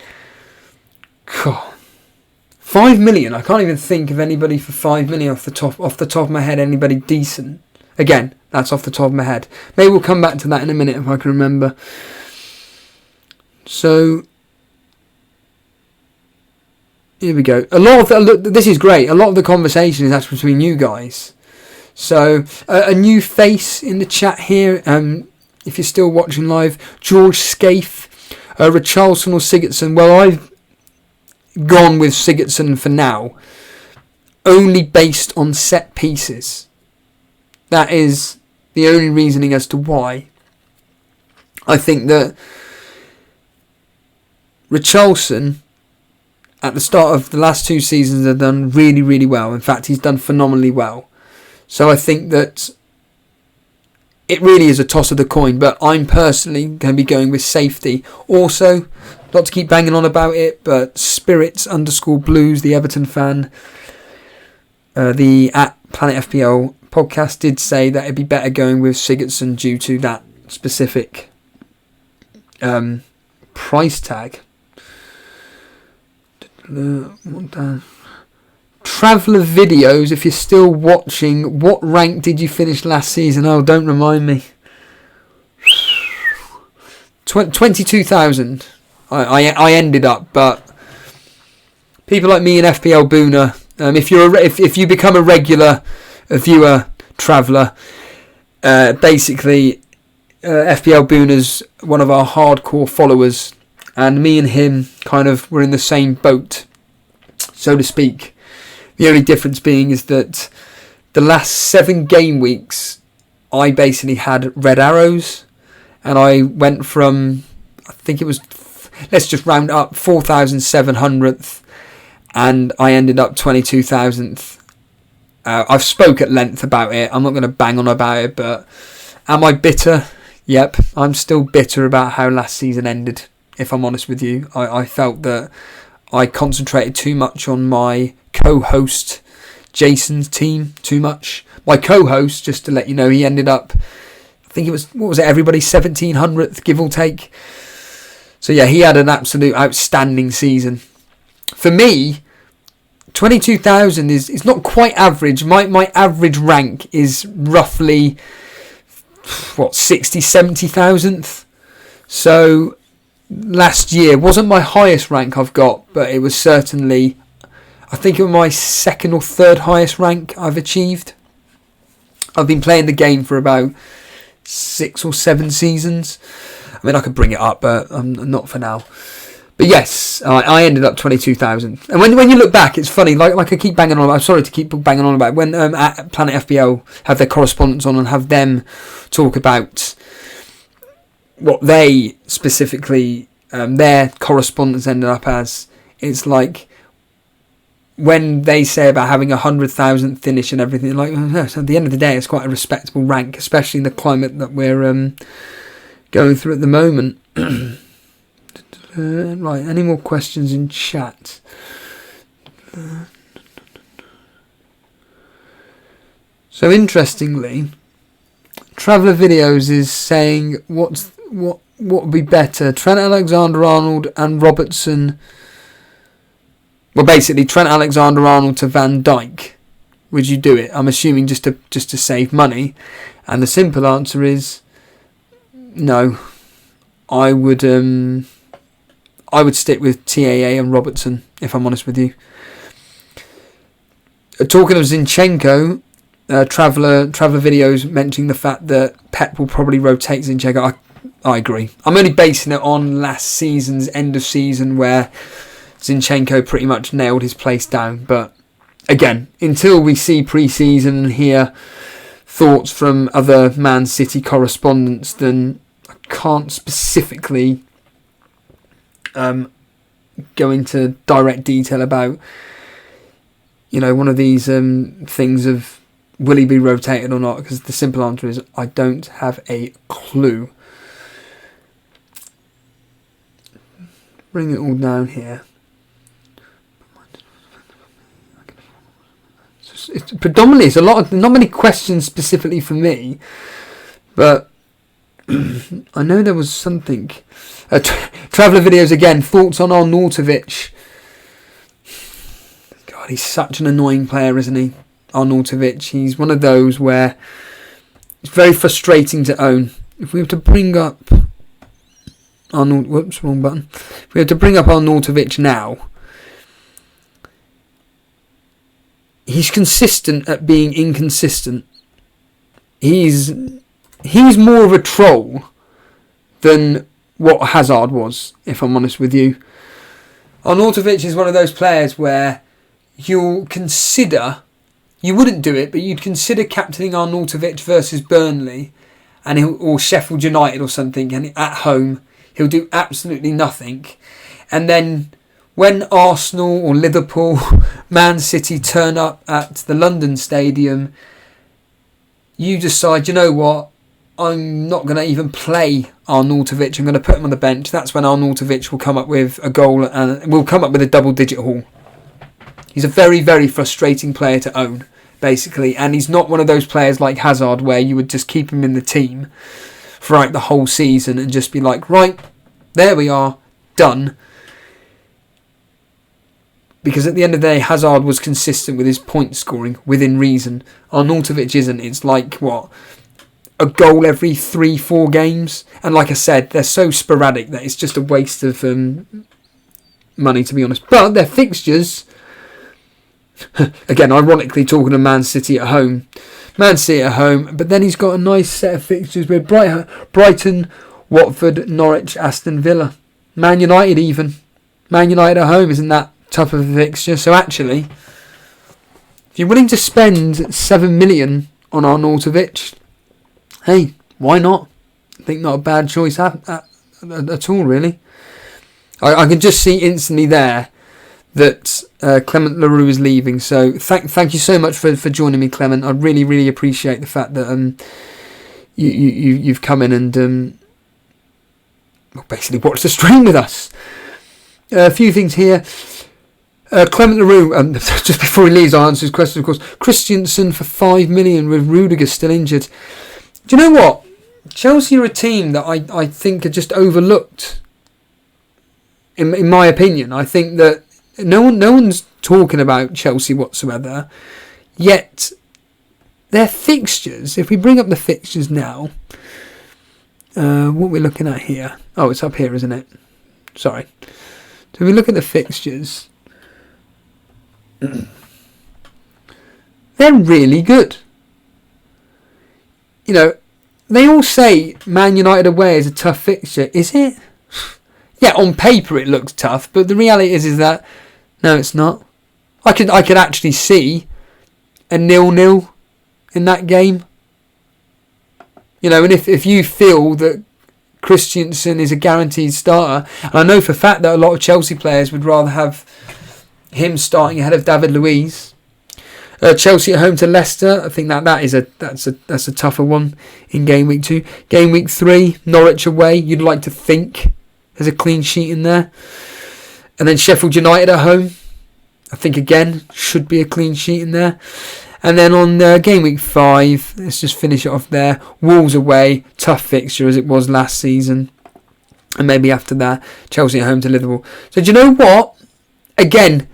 [SPEAKER 1] God, 5 million. I can't even think of anybody for 5 million off the top of my head. Anybody decent? Again, that's off the top of my head. Maybe we'll come back to that in a minute if I can remember. So here we go. This is great. A lot of the conversation is actually between you guys. So a new face in the chat here. If you're still watching live, George Scaife, Richarlison or Sigurdsson. Well, I've gone with Sigurdsson for now, only based on set pieces. That is the only reasoning as to why. I think that Richarlison, at the start of the last 2 seasons, have done really, really well. In fact, he's done phenomenally well. So I think that it really is a toss of the coin, but I'm personally going to be going with safety. Also, not to keep banging on about it, but Spirits_Blues, the Everton fan, the at Planet FPL podcast did say that it'd be better going with Sigurdsson due to that specific price tag. Traveller Videos, if you're still watching, what rank did you finish last season? Oh, don't remind me. 22,000 I ended up, but people like me and FPL Boona, if you become a regular viewer, Traveller, basically FPL Boona's one of our hardcore followers, and me and him kind of were in the same boat, so to speak. The only difference being is that the last 7 game weeks I basically had red arrows, and I went from, I think it was, let's just round up, 4,700th, and I ended up 22,000th. I've spoke at length about it. I'm not going to bang on about it, but am I bitter? Yep, I'm still bitter about how last season ended, if I'm honest with you. I felt that I concentrated too much on my co-host Jason's team, too much. My co-host, just to let you know, he ended up, I think it was, what was it, everybody 1,700th, give or take. So yeah, he had an absolute outstanding season. For me, 22,000 is not quite average. My average rank is roughly, 70,000th. So last year wasn't my highest rank I've got, but it was certainly, I think it was my second or third highest rank I've achieved. I've been playing the game for about 6 or 7 seasons. I mean, I could bring it up, but not for now. But yes, I ended up 22,000. And when you look back, it's funny. Like I keep banging on. I'm sorry to keep banging on about it. When at Planet FPL have their correspondents on and have them talk about what they specifically their correspondence ended up as. It's like when they say about having 100,000 finish and everything. Like, so at the end of the day, it's quite a respectable rank, especially in the climate that we're going through at the moment. Right, any more questions in chat? So interestingly, Traveller Videos is saying what would be better, Trent Alexander-Arnold and Robertson. Well, basically Trent Alexander-Arnold to Van Dijk. Would you do it? I'm assuming just to save money, and the simple answer is no. I would stick with TAA and Robertson, if I'm honest with you. Talking of Zinchenko, Traveller Videos mentioning the fact that Pep will probably rotate Zinchenko. I agree. I'm only basing it on last season's end of season where Zinchenko pretty much nailed his place down. But again, until we see pre-season and hear thoughts from other Man City correspondents, then I can't specifically go into direct detail about, one of these things of will he be rotated or not, because the simple answer is I don't have a clue. Bring it all down here. Predominantly, it's a lot of, not many questions specifically for me, but I know there was something. Traveller Videos again, thoughts on Arnautovic. God, he's such an annoying player, isn't he? Arnautovic, he's one of those where it's very frustrating to own. If we were to bring up wrong button. If we were to bring up Arnautovic now, he's consistent at being inconsistent. He's more of a troll than what Hazard was, if I'm honest with you. Arnautovic is one of those players where you'll consider, you wouldn't do it, but you'd consider captaining Arnautovic versus Burnley or Sheffield United or something, and at home he'll do absolutely nothing. And then when Arsenal or Liverpool, Man City turn up at the London Stadium, you decide, you know what, I'm not going to even play Arnautovic. I'm going to put him on the bench. That's when Arnautovic will come up with a goal and will come up with a double-digit haul. He's a very, very frustrating player to own, basically. And he's not one of those players like Hazard where you would just keep him in the team throughout the whole season and just be like, right, there we are, done. Because at the end of the day, Hazard was consistent with his point scoring within reason. Arnautovic isn't. It's like, what, a goal every 3-4 games? And like I said, they're so sporadic that it's just a waste of money, to be honest. But their fixtures, again, ironically talking to Man City at home. Man City at home, but then he's got a nice set of fixtures with Brighton, Watford, Norwich, Aston Villa. Man United even. Man United at home, isn't that tough of a fixture? So actually, if you're willing to spend 7 million on Arnautovic, hey, why not? I think not a bad choice at all, really. I can just see instantly there that Clement LaRue is leaving. So thank you so much for joining me, Clement. I really, really appreciate the fact that you've come in and basically watched the stream with us. A few things here. Clement LaRue, just before he leaves, I'll answer his question, of course. Christensen for 5 million with Rudiger still injured. Do you know what? Chelsea are a team that I think are just overlooked. In my opinion, I think that no one's talking about Chelsea whatsoever. Yet their fixtures, if we bring up the fixtures now, what we're looking at here. Oh, it's up here, isn't it? Sorry. So if we look at the fixtures, they're really good. You know, they all say Man United away is a tough fixture. Is it? Yeah, on paper it looks tough, but the reality is that no, it's not. I could actually see a 0-0 in that game. You know, and if you feel that Christensen is a guaranteed starter, and I know for a fact that a lot of Chelsea players would rather have him starting ahead of David Luiz. Chelsea at home to Leicester, I think that's a tougher one in game week 2. Game week 3, Norwich away, you'd like to think there's a clean sheet in there. And then Sheffield United at home, I think again should be a clean sheet in there. And then on game week 5, let's just finish it off there. Wolves away, tough fixture as it was last season. And maybe after that, Chelsea at home to Liverpool. So do you know what? Again,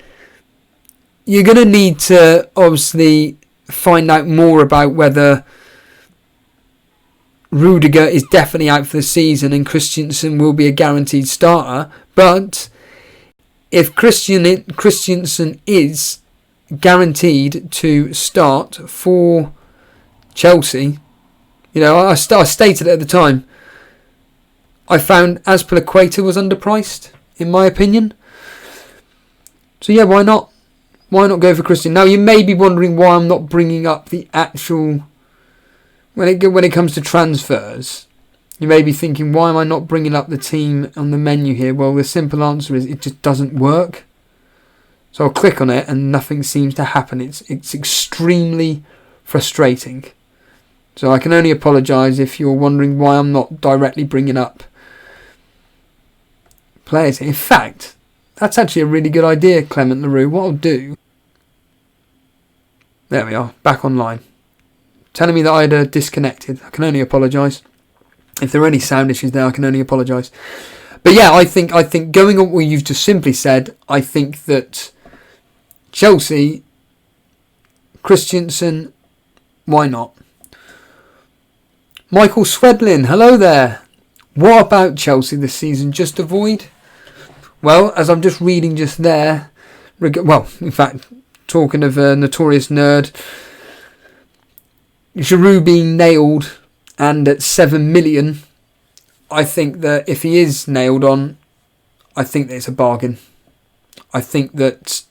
[SPEAKER 1] you're going to need to obviously find out more about whether Rudiger is definitely out for the season and Christensen will be a guaranteed starter. But if Christensen is guaranteed to start for Chelsea, you know, I stated it at the time, I found Azpilicueta was underpriced, in my opinion. So yeah, why not? Why not go for Christian? Now you may be wondering why I'm not bringing up the actual when it comes to transfers. You may be thinking, why am I not bringing up the team on the menu here? Well, the simple answer is it just doesn't work. So I'll click on it and nothing seems to happen. It's extremely frustrating. So I can only apologise if you're wondering why I'm not directly bringing up players. In fact, that's actually a really good idea, Clement LaRue. What I'll do... There we are, back online. Telling me that I'd disconnected. I can only apologise. If there are any sound issues there, I can only apologise. But yeah, I think going on what you've just simply said, I think that Chelsea, Christensen, why not? Michael Swedlin, hello there. What about Chelsea this season? Just avoid? Well, as I'm just reading just there, well, in fact, talking of a notorious nerd, Giroud being nailed and at 7 million, I think that if he is nailed on, I think that it's a bargain. I think that...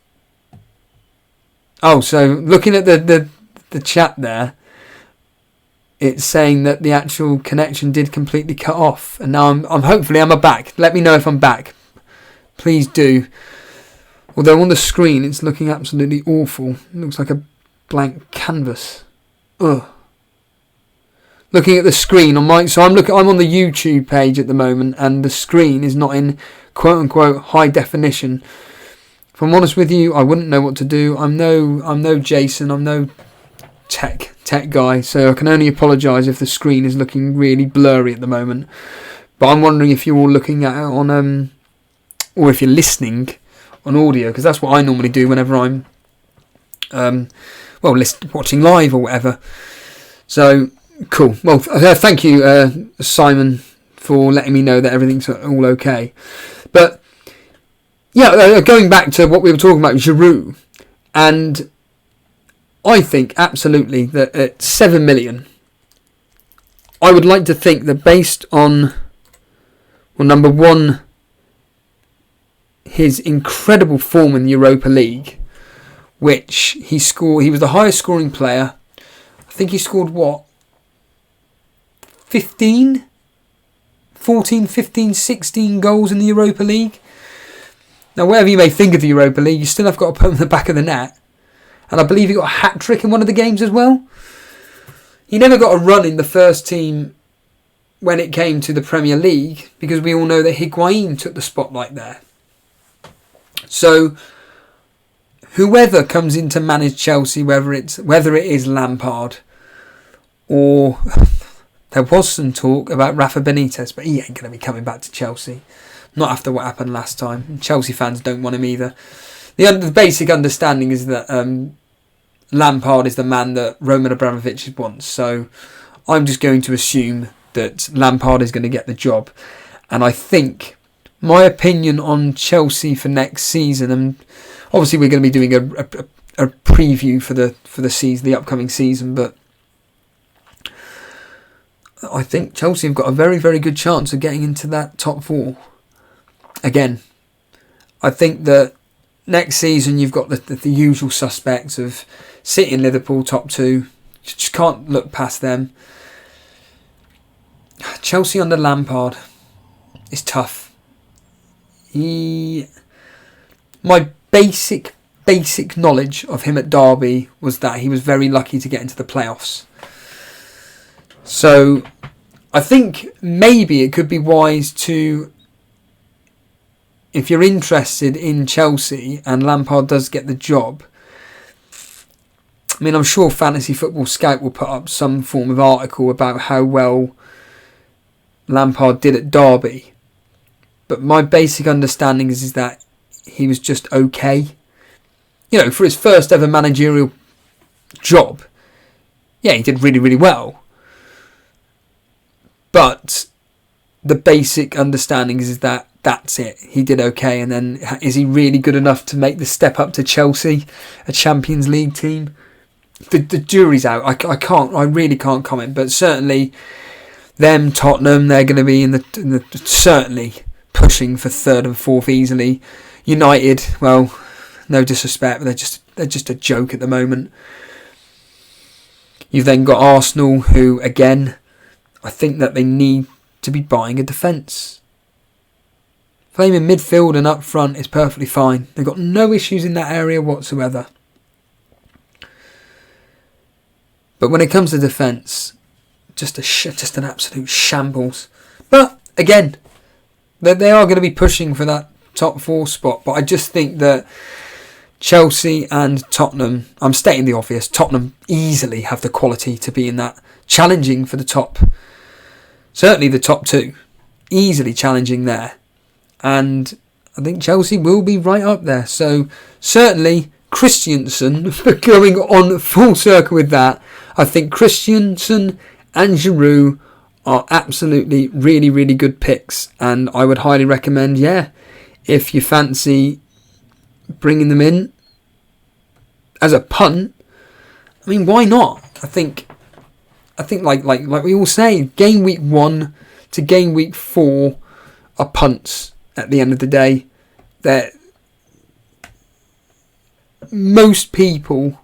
[SPEAKER 1] Oh, so looking at the chat there, it's saying that the actual connection did completely cut off. And now I'm hopefully I'm back. Let me know if I'm back. Please do. Although on the screen it's looking absolutely awful. It looks like a blank canvas. Ugh. Looking at the screen on my... So I'm on the YouTube page at the moment and the screen is not in quote-unquote high definition. If I'm honest with you, I wouldn't know what to do. I'm no Jason. I'm no tech guy. So I can only apologise if the screen is looking really blurry at the moment. But I'm wondering if you're all looking at it on... or if you're listening on audio, because that's what I normally do whenever I'm watching live or whatever. So cool. Well, thank you, Simon, for letting me know that everything's all okay. But yeah, going back to what we were talking about, Giroud, and I think absolutely that at 7 million, I would like to think that based on, well, number one, his incredible form in the Europa League, which he was the highest scoring player. I think he scored 14, 15, 16 goals in the Europa League. Now, whatever you may think of the Europa League, you still have got to put him in the back of the net. And I believe he got a hat-trick in one of the games as well. He never got a run in the first team when it came to the Premier League, because we all know that Higuain took the spotlight there. So, whoever comes in to manage Chelsea, whether it is Lampard, or there was some talk about Rafa Benitez, but he ain't going to be coming back to Chelsea. Not after what happened last time. Chelsea fans don't want him either. The basic understanding is that Lampard is the man that Roman Abramovich wants. So I'm just going to assume that Lampard is going to get the job. And I think my opinion on Chelsea for next season, and obviously we're going to be doing a preview for the season, the upcoming season, but I think Chelsea have got a very, very good chance of getting into that top four. Again, I think that next season you've got the usual suspects of City and Liverpool top two. You just can't look past them. Chelsea under Lampard is tough. My basic knowledge of him at Derby was that he was very lucky to get into the playoffs. So I think maybe it could be wise to, if you're interested in Chelsea and Lampard does get the job, I mean, I'm sure Fantasy Football Scout will put up some form of article about how well Lampard did at Derby. But my basic understanding is that he was just okay. You know, for his first ever managerial job, yeah, he did really, really well. But the basic understanding is that that's it. He did okay, and then is he really good enough to make the step up to Chelsea, a Champions League team? The jury's out. I really can't comment. But certainly, them Tottenham, they're going to be in the certainly pushing for third and fourth easily. United, well, no disrespect, but they're just a joke at the moment. You've then got Arsenal, who again, I think that they need to be buying a defence. Playing in midfield and up front is perfectly fine. They've got no issues in that area whatsoever. But when it comes to defence, just an absolute shambles. But again, they are going to be pushing for that top four spot. But I just think that Chelsea and Tottenham, I'm stating the obvious, Tottenham easily have the quality to be in that, challenging for the top. Certainly the top two. Easily challenging there. And I think Chelsea will be right up there. So certainly Christensen, going on full circle with that, I think Christensen and Giroud are absolutely really, really good picks. And I would highly recommend, if you fancy bringing them in as a punt, I mean, why not? I think like we all say, game week 1 to game week 4 are punts. At the end of the day, that most people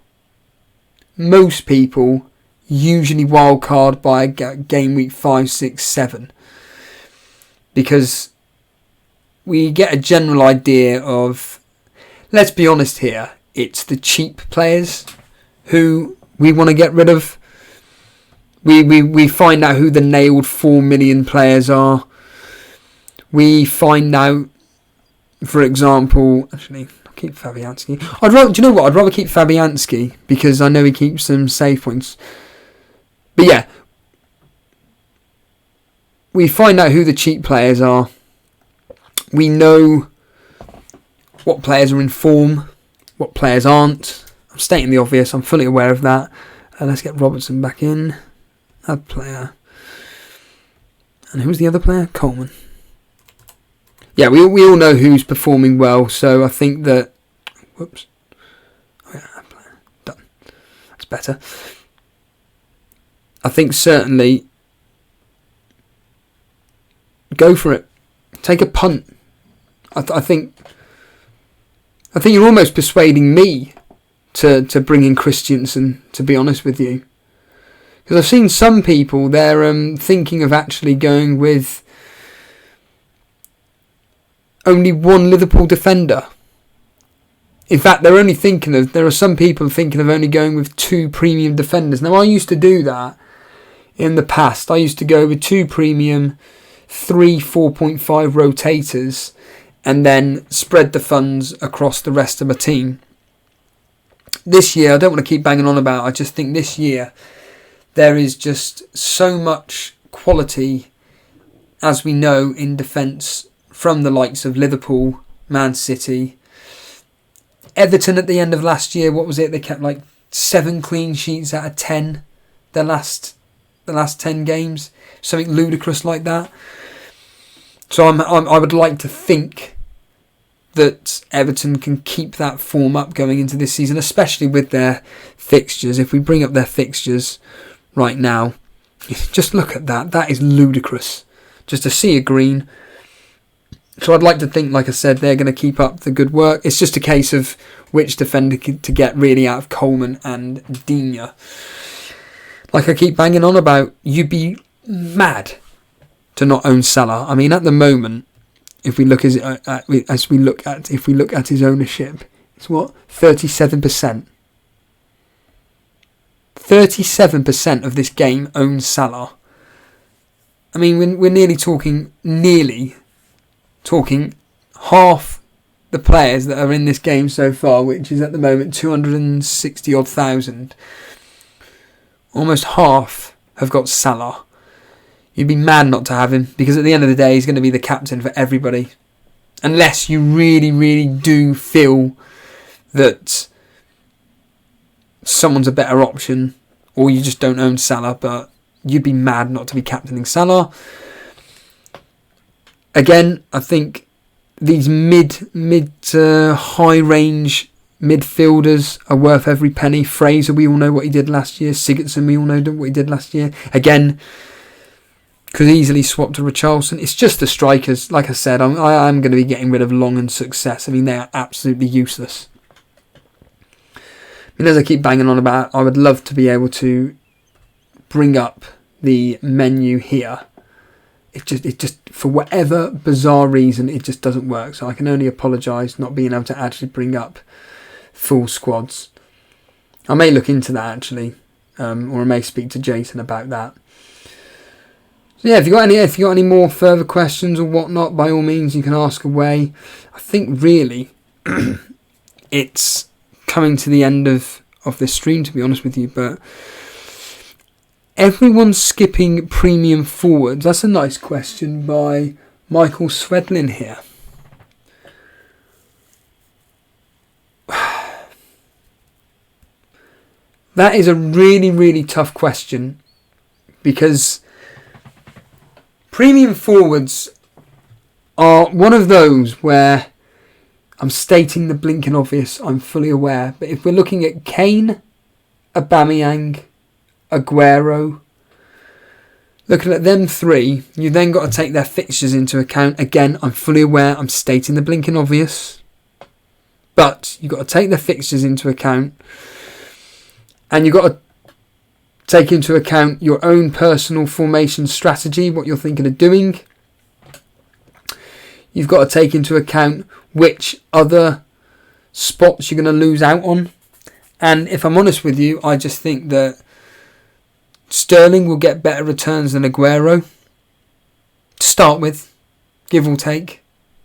[SPEAKER 1] usually wildcard by game week 5, 6, 7, because we get a general idea of, let's be honest here, it's the cheap players who we want to get rid of. We find out who the nailed 4 million players are. We find out, for example, actually, I'll keep Fabianski. I'd rather keep Fabianski because I know he keeps some save points. But yeah, we find out who the cheap players are. We know what players are in form, what players aren't. I'm stating the obvious, I'm fully aware of that. Let's get Robertson back in. That player. And who's the other player? Coleman. Yeah, we all know who's performing well, so I think that... Whoops. Oh yeah, that player. Done. That's better. I think certainly... Go for it. Take a punt. I think you're almost persuading me to bring in Christensen, to be honest with you. Because I've seen some people, they're thinking of actually going with only one Liverpool defender. In fact, there are some people thinking of only going with 2 premium defenders. Now, I used to do that in the past. I used to go with 2 premium, 3 4.5 rotators, and then spread the funds across the rest of my team. This year, I don't want to keep banging on about, I just think this year there is just so much quality, as we know, in defence from the likes of Liverpool, Man City, Everton at the end of last year. What was it? They kept like 7 clean sheets out of 10 the last 10 games, something ludicrous like that. So I would like to think that Everton can keep that form up going into this season, especially with their fixtures. If we bring up their fixtures right now, just look at that. That is ludicrous. Just a sea of green. So I'd like to think, like I said, they're going to keep up the good work. It's just a case of which defender to get really out of Coleman and Digne. Like I keep banging on about, you'd be mad to not own Salah. I mean, at the moment, if we look at his ownership, it's what, 37%. 37% of this game owns Salah. I mean, we're nearly talking half the players that are in this game so far, which is at the moment 260 odd thousand. Almost half have got Salah. You'd be mad not to have him, because at the end of the day, he's going to be the captain for everybody. Unless you really, really do feel that someone's a better option, or you just don't own Salah, but you'd be mad not to be captaining Salah. Again, I think these mid to high range midfielders are worth every penny. Fraser, we all know what he did last year. Sigurdsson, we all know what he did last year. Again, could easily swap to Richarlison. It's just the strikers. Like I said, I'm going to be getting rid of Long and Success. I mean, they are absolutely useless. I mean, as I keep banging on about, I would love to be able to bring up the menu here. It just for whatever bizarre reason, it just doesn't work. So I can only apologise not being able to actually bring up full squads. I may look into that actually, or I may speak to Jason about that. So yeah, if you got any more further questions or whatnot, by all means you can ask away. I think really it's coming to the end of this stream, to be honest with you, but everyone's skipping premium forwards. That's a nice question by Michael Swedlin here. That is a really, really tough question, because premium forwards are one of those where I'm stating the blinking obvious, I'm fully aware, but if we're looking at Kane, Aubameyang, Aguero, looking at them three, you then got to take their fixtures into account. Again, I'm fully aware, I'm stating the blinking obvious, but you've got to take their fixtures into account, and you've got to take into account your own personal formation strategy, what you're thinking of doing. You've got to take into account which other spots you're going to lose out on. And if I'm honest with you, I just think that Sterling will get better returns than Aguero to start with, give or take.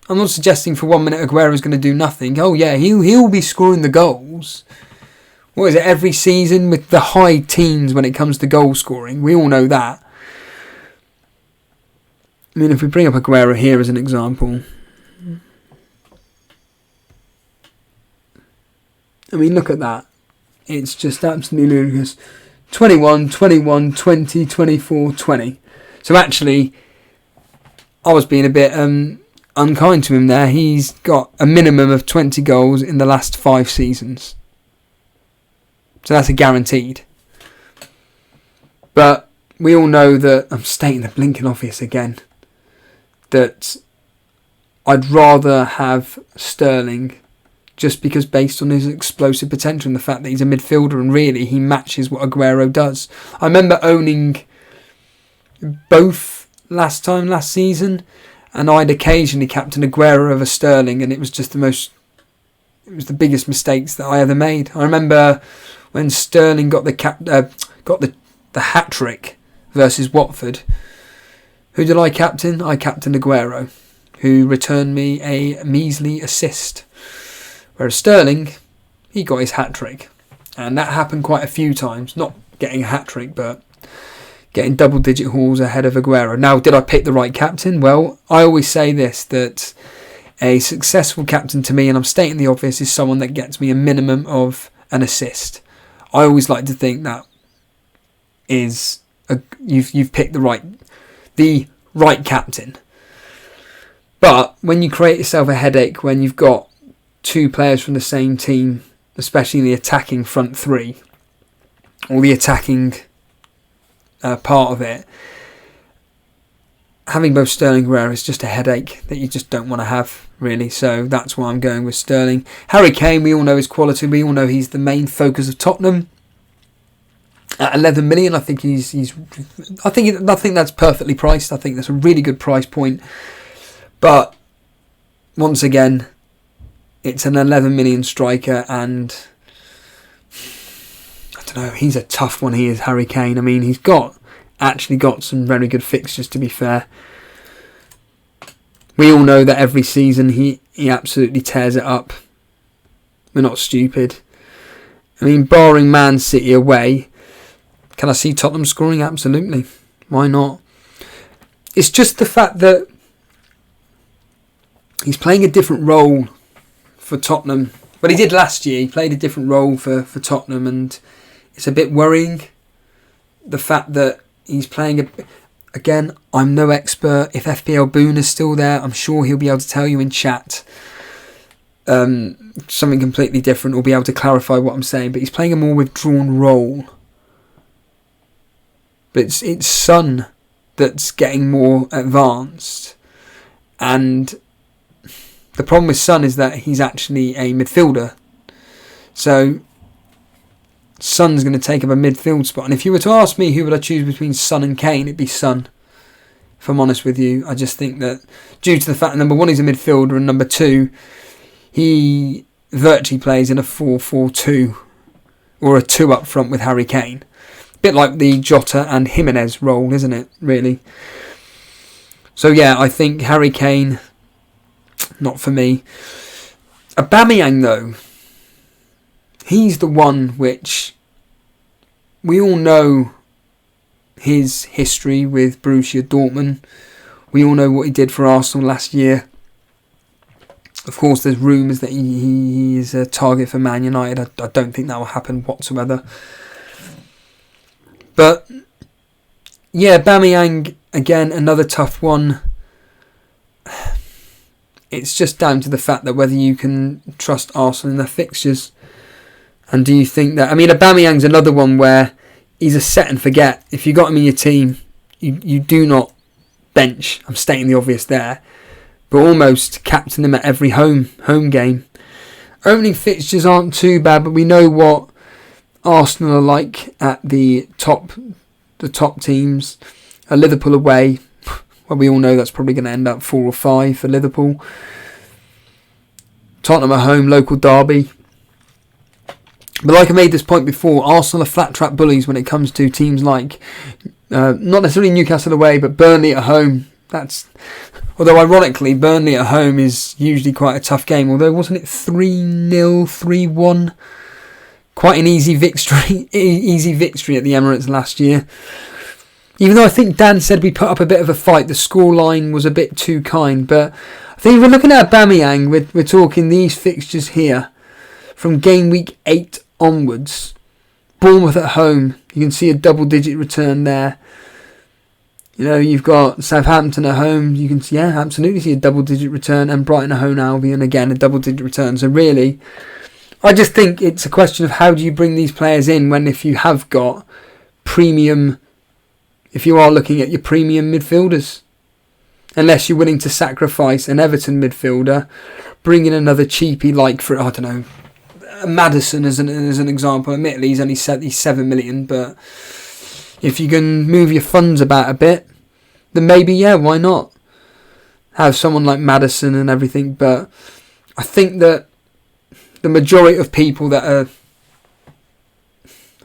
[SPEAKER 1] I'm not suggesting for 1 minute Aguero is going to do nothing. Oh yeah, he'll be scoring the goals. What is it, every season with the high teens when it comes to goal scoring? We all know that. I mean, if we bring up Aguero here as an example, I mean, look at that. It's just absolutely ludicrous. 21, 21, 20, 24, 20. So actually, I was being a bit unkind to him there. He's got a minimum of 20 goals in the last 5 seasons. So that's a guaranteed. But we all know that, I'm stating the blinking obvious again, that I'd rather have Sterling just because based on his explosive potential and the fact that he's a midfielder and really he matches what Aguero does. I remember owning both last season, and I'd occasionally captain Aguero over Sterling, and it was just the biggest mistakes that I ever made. I remember when Sterling got the hat trick versus Watford. Who did I captain? I captained Aguero, who returned me a measly assist. Whereas Sterling, he got his hat trick. And that happened quite a few times. Not getting a hat trick, but getting double-digit hauls ahead of Aguero. Now, did I pick the right captain? Well, I always say this, that a successful captain to me, and I'm stating the obvious, is someone that gets me a minimum of an assist. I always like to think that is you've picked the right captain. But when you create yourself a headache when you've got 2 players from the same team, especially in the attacking front 3, or the attacking part of it, having both Sterling and Guerrero is just a headache that you just don't want to have, really. So that's why I'm going with Sterling. Harry Kane, we all know his quality. We all know he's the main focus of Tottenham. At 11 million, I think I think that's perfectly priced. I think that's a really good price point. But once again, it's an 11 million striker, and I don't know, he's a tough one. He is, Harry Kane. I mean, he's actually got some very good fixtures, to be fair. We all know that every season he absolutely tears it up. We're not stupid. I mean, barring Man City away, can I see Tottenham scoring? Absolutely. Why not? It's just the fact that he's playing a different role for Tottenham. But he did last year. He played a different role for Tottenham, and it's a bit worrying. The fact that he's playing again, I'm no expert. If FPL Boone is still there, I'm sure he'll be able to tell you in chat something completely different, or be able to clarify what I'm saying. But he's playing a more withdrawn role. But it's Son that's getting more advanced. And the problem with Son is that he's actually a midfielder. So Son's going to take up a midfield spot. And if you were to ask me who would I choose between Son and Kane, it'd be Son. If I'm honest with you, I just think that due to the fact that number 1, he's a midfielder, and number 2, he virtually plays in a 4-4-2 or a 2 up front with Harry Kane. A bit like the Jota and Jimenez role, isn't it, really? So yeah, I think Harry Kane, not for me. Aubameyang, though, he's the one which we all know his history with Borussia Dortmund. We all know what he did for Arsenal last year. Of course, there's rumours that he is a target for Man United. I don't think that will happen whatsoever. But yeah, Aubameyang, again, another tough one. It's just down to the fact that whether you can trust Arsenal in their fixtures. And do you think that... I mean, Aubameyang's another one where he's a set and forget. If you got him in your team, you do not bench. I'm stating the obvious there. But almost captain him at every home game. Opening fixtures aren't too bad, but we know what Arsenal are like at the top teams. Liverpool away, well, we all know that's probably going to end up 4 or 5 for Liverpool. Tottenham at home, local derby. But like I made this point before, Arsenal are flat track bullies when it comes to teams like, not necessarily Newcastle away, but Burnley at home. Although ironically, Burnley at home is usually quite a tough game. Although wasn't it 3-0, 3-1? Quite an easy victory at the Emirates last year. Even though I think Dan said we put up a bit of a fight, the scoreline was a bit too kind. But I think if we're looking at Aubameyang, we're talking these fixtures here. from game week 8 onwards. Bournemouth at home, you can see a double-digit return there. You know, you've got Southampton at home, you can absolutely see a double-digit return, and Brighton at home, Albion, again, a double-digit return. So really, I just think it's a question of how do you bring these players in when if you have got premium, if you are looking at your premium midfielders. Unless you're willing to sacrifice an Everton midfielder, bring in another cheapie like for, I don't know, Maddison as an example. Admittedly, he's only 7 million, but if you can move your funds about a bit, then maybe, why not? Have someone like Maddison and everything, but I think that the majority of people that are,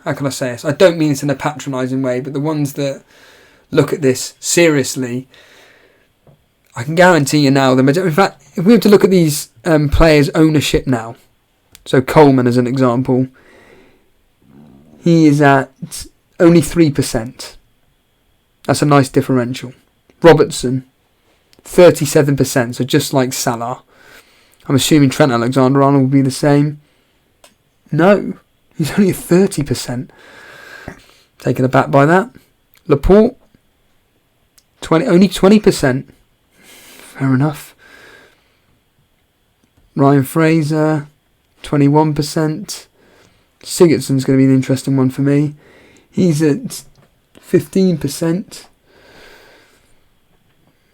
[SPEAKER 1] how can I say this? I don't mean this in a patronising way, but the ones that look at this seriously, I can guarantee you now, in fact, if we were to look at these players' ownership now, so Coleman as an example, he is at only 3%. That's a nice differential. Robertson, 37%, so just like Salah. I'm assuming Trent Alexander-Arnold will be the same. No, he's only at 30%. Taken aback by that. Laporte, only 20%. Fair enough. Ryan Fraser, 21%. Sigurdsson's going to be an interesting one for me. He's at 15%.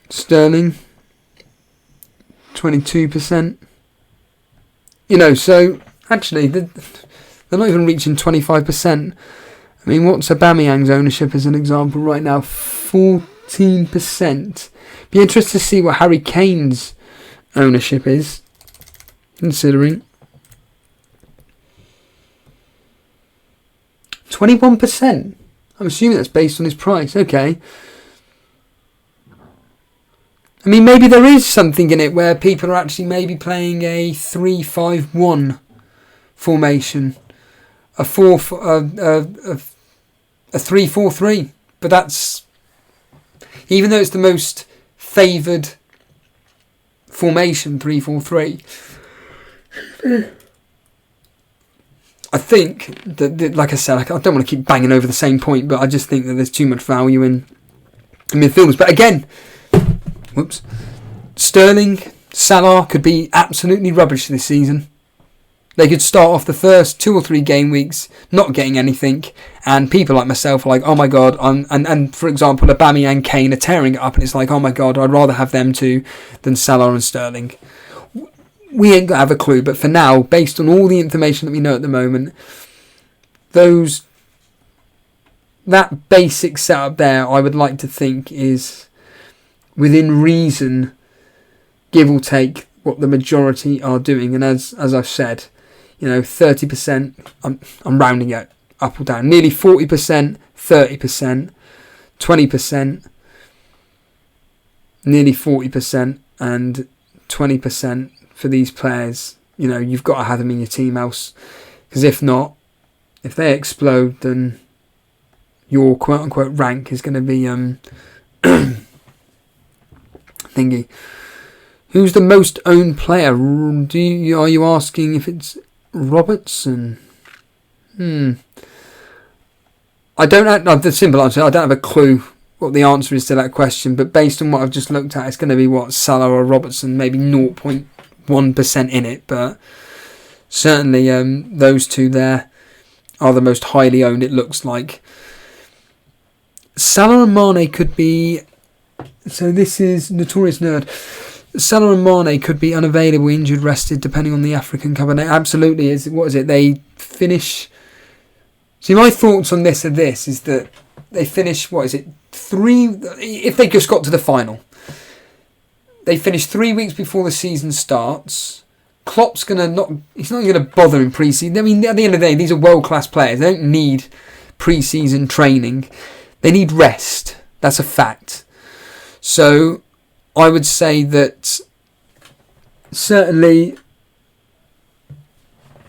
[SPEAKER 1] Sterling, 22%. You know, so actually they're not even reaching 25%. I mean, what's Aubameyang's ownership as an example right now? 14%. Be interested to see what Harry Kane's ownership is, considering 21%. I'm assuming that's based on his price. Okay. I mean, maybe there is something in it where people are actually maybe playing a 3-5-1 formation, a 3-4-3. But that's, even though it's the most favoured formation, 3-4-3. I think that, like I said, I don't want to keep banging over the same point, but I just think that there's too much value in midfielders. But again, Sterling, Salah could be absolutely rubbish this season. They could start off the first 2 or 3 game weeks not getting anything, and people like myself are like, oh my god, and for example, Aubameyang and Kane are tearing it up, and it's like, oh my god, I'd rather have them two than Salah and Sterling. We ain't got to have a clue, but for now, based on all the information that we know at the moment, that basic setup there, I would like to think is within reason, give or take what the majority are doing. And as I've said, 30%, I'm rounding it up or down, nearly 40%, 30%, 20%, nearly 40%, and 20% for these players. You've got to have them in your team, else, because if not, if they explode, then your quote unquote rank is going to be thingy. Who's the most owned player? Are you asking if it's Robertson? I don't have the simple answer. I don't have a clue what the answer is to that question, but based on what I've just looked at, it's going to be Salah or Robertson, maybe 0.1% in it, but certainly those two there are the most highly owned, it looks like. Salah and Mane could be, so this is Notorious Nerd, Salah and Mane could be unavailable, injured, rested, depending on the African Cup. And it absolutely is. What is it? They finish. See, my thoughts on this is that they finish, 3, if they just got to the final, they finish 3 weeks before the season starts. Klopp's he's not going to bother in pre-season. I mean, at the end of the day, these are world-class players. They don't need pre-season training. They need rest. That's a fact. So I would say that certainly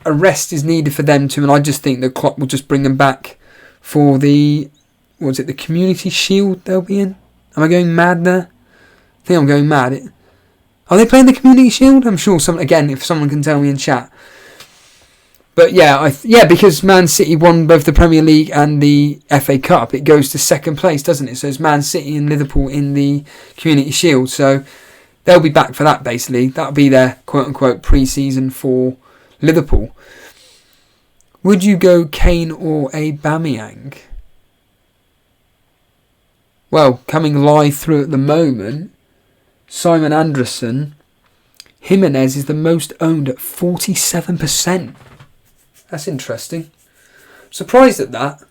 [SPEAKER 1] a rest is needed for them too, and I just think that Klopp will just bring them back for the Community Shield they'll be in. Am I going mad there? I think I'm going mad. Are they playing the Community Shield? I'm sure if someone can tell me in chat. But because Man City won both the Premier League and the FA Cup, it goes to second place, doesn't it? So it's Man City and Liverpool in the Community Shield. So they'll be back for that, basically. That'll be their quote-unquote pre-season for Liverpool. Would you go Kane or Aubameyang? Well, coming live through at the moment, Simon Anderson, Jimenez is the most owned at 47%. That's interesting. Surprised at that.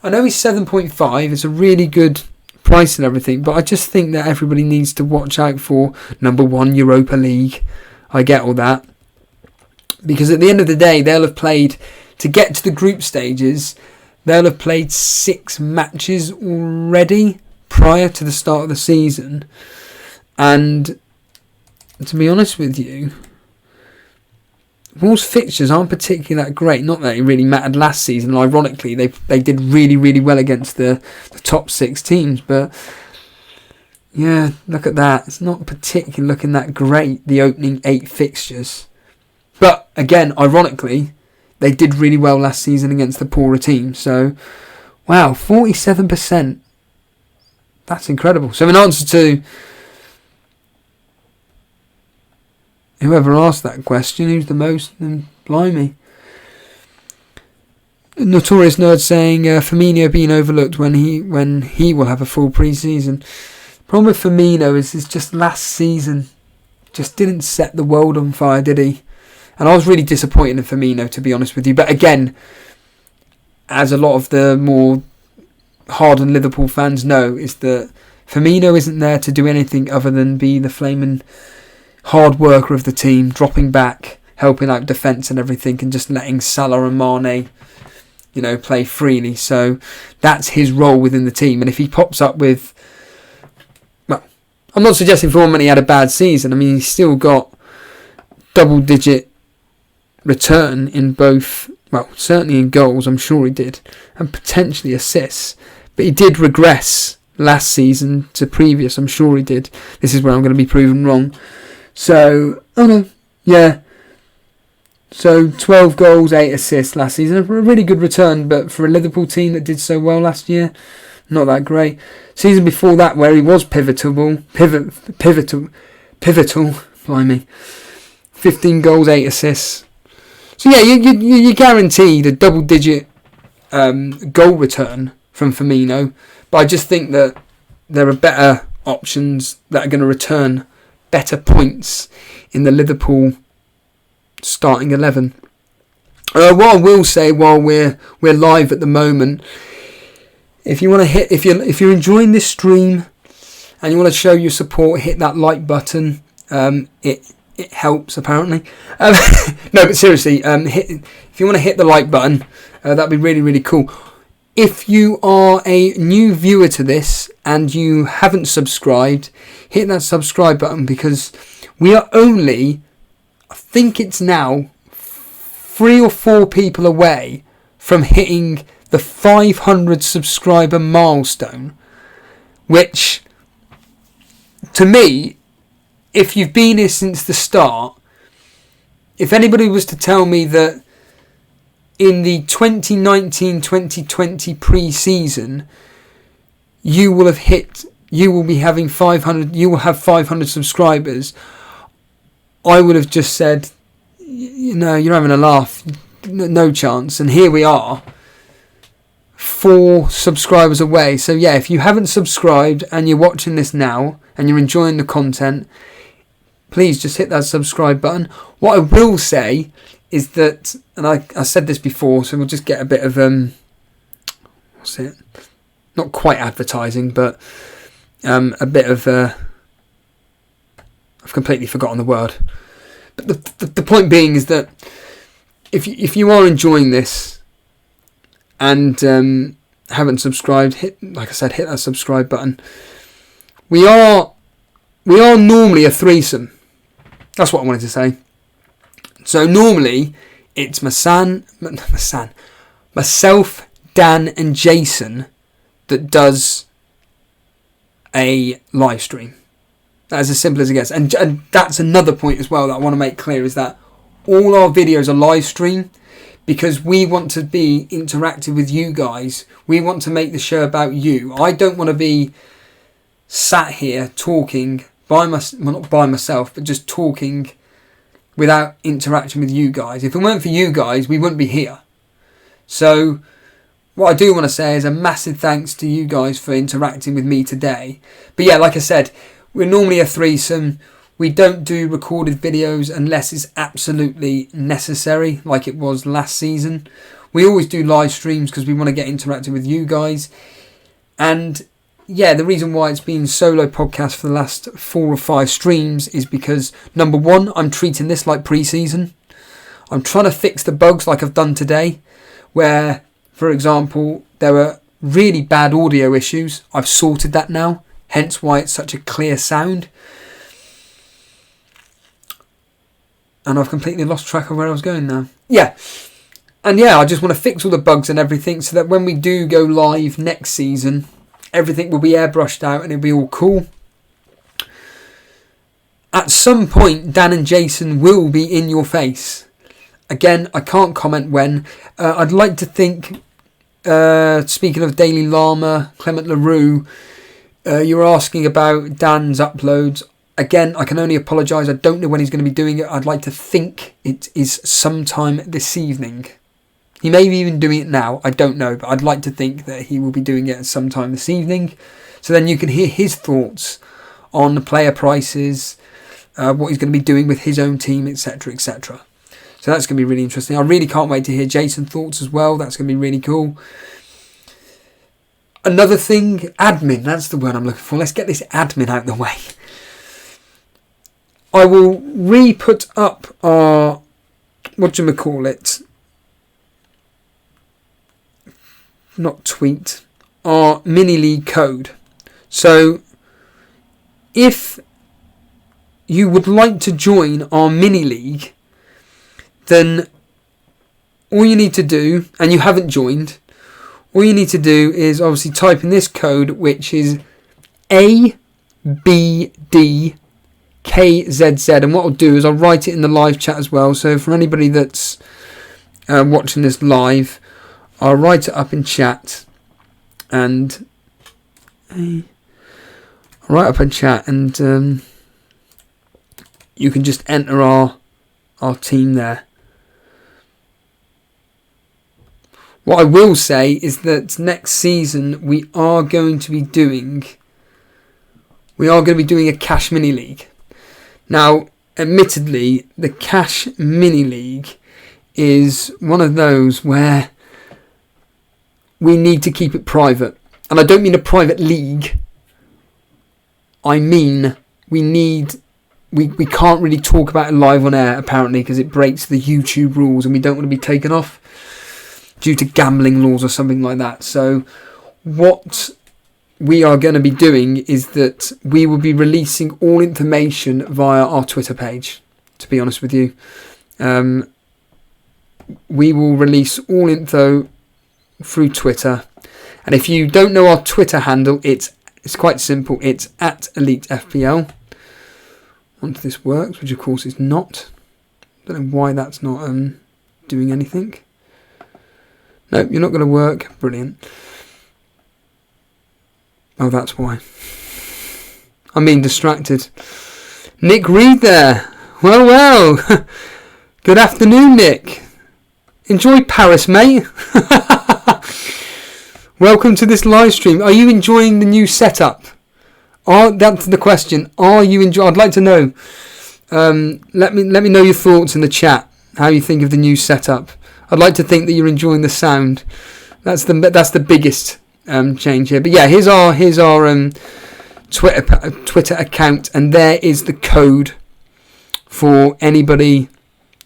[SPEAKER 1] I know he's 7.5. It's a really good price and everything, but I just think that everybody needs to watch out for number 1 Europa League. I get all that. Because at the end of the day, they'll have played, to get to the group stages, they'll have played 6 matches already prior to the start of the season. And to be honest with you, Wolves' fixtures aren't particularly that great. Not that it really mattered last season. Ironically, they did really, really well against the top 6 teams. But yeah, look at that. It's not particularly looking that great, the opening 8 fixtures. But again, ironically, they did really well last season against the poorer teams. So, wow, 47%. That's incredible. So in answer to whoever asked that question, who's the most, then blimey. Notorious Nerd saying Firmino being overlooked when he will have a full pre-season. Problem with Firmino is just last season just didn't set the world on fire, did he? And I was really disappointed in Firmino, to be honest with you. But again, as a lot of the more hardened Liverpool fans know, is that Firmino isn't there to do anything other than be the flaming hard worker of the team, dropping back, helping out defence and everything, and just letting Salah and Mane, play freely. So that's his role within the team. And if he pops up with, well, I'm not suggesting for 1 minute he had a bad season. I mean, he's still got double-digit return in both, well, certainly in goals, I'm sure he did, and potentially assists. But he did regress last season to previous, I'm sure he did. This is where I'm going to be proven wrong. So, So 12 goals, 8 assists last season. A really good return, but for a Liverpool team that did so well last year, not that great. Season before that, where he was pivotal, blimey, 15 goals, 8 assists. So yeah, you're guaranteed a double-digit goal return from Firmino, but I just think that there are better options that are going to return better points in the Liverpool starting 11. What I will say while we're live at the moment, if you want to if you're enjoying this stream and you want to show your support, hit that like button. It helps apparently. No, but seriously, if you want to hit the like button, that'd be really, really cool. If you are a new viewer to this and you haven't subscribed, hit that subscribe button, because we are only, I think it's now 3 or 4 people away from hitting the 500 subscriber milestone, which to me, if you've been here since the start, if anybody was to tell me that in the 2019-2020 pre-season you will have 500 subscribers, I would have just said, you're having a laugh, no chance. And here we are, 4 subscribers away. So yeah, if you haven't subscribed and you're watching this now and you're enjoying the content, please just hit that subscribe button. What I will say is that, and I said this before, so we'll just get a bit of not quite advertising, but a bit of I've completely forgotten the word. But the point being is that if you are enjoying this and haven't subscribed, hit that subscribe button. We are normally a threesome. That's what I wanted to say. So normally it's myself, Dan and Jason that does a live stream. That's as simple as it gets. And that's another point as well that I want to make clear, is that all our videos are live stream, because we want to be interactive with you guys. We want to make the show about you. I don't want to be sat here talking not by myself, but just talking without interaction with you guys. If it weren't for you guys, we wouldn't be here. So what I do want to say is a massive thanks to you guys for interacting with me today. But yeah, like I said, we're normally a threesome. We don't do recorded videos unless it's absolutely necessary, like it was last season. We always do live streams because we want to get interactive with you guys. And yeah, the reason why it's been solo podcast for the last 4 or 5 streams is because, number one, I'm treating this like pre-season. I'm trying to fix the bugs like I've done today, where, for example, there were really bad audio issues. I've sorted that now, hence why it's such a clear sound. And I've completely lost track of where I was going now. Yeah. And yeah, I just want to fix all the bugs and everything so that when we do go live next season, everything will be airbrushed out and it'll be all cool. At some point, Dan and Jason will be in your face. Again, I can't comment when. I'd like to think, speaking of Daily Llama, Clement LaRue, you were asking about Dan's uploads. Again, I can only apologise. I don't know when he's going to be doing it. I'd like to think it is sometime this evening. He may be even doing it now. I don't know. But I'd like to think that he will be doing it sometime this evening. So then you can hear his thoughts on the player prices, what he's going to be doing with his own team, etc., etc. So that's going to be really interesting. I really can't wait to hear Jason's thoughts as well. That's going to be really cool. Another thing, admin. That's the word I'm looking for. Let's get this admin out of the way. I will re-put up our, not tweet, our mini league code. So if you would like to join our mini league, then all you need to do, and you haven't joined, all you need to do is obviously type in this code, which is ABD KZZ, and what I'll do is I'll write it in the live chat as well. So for anybody that's watching this live, I'll write it up in chat, and you can just enter our team there. What I will say is that next season we are going to be doing a cash mini league. Now, admittedly, the Cash Mini League is one of those where we need to keep it private. And I don't mean a private league. I mean we can't really talk about it live on air, apparently, because it breaks the YouTube rules and we don't want to be taken off due to gambling laws or something like that. So what we are going to be doing is that we will be releasing all information via our Twitter page, to be honest with you. We will release all info through Twitter. And if you don't know our Twitter handle, it's quite simple. It's at EliteFPL. Once this works, which of course is not. I don't know why that's not doing anything. No, you're not going to work. Brilliant. Oh, that's why. I'm being distracted. Nick Reed there. Well. Good afternoon, Nick. Enjoy Paris, mate. Welcome to this live stream. Are you enjoying the new setup? That's the question. Are you enjoying? I'd like to know. Let me know your thoughts in the chat. How you think of the new setup? I'd like to think that you're enjoying the sound. That's the biggest change here. But yeah, here's our Twitter account, and there is the code for anybody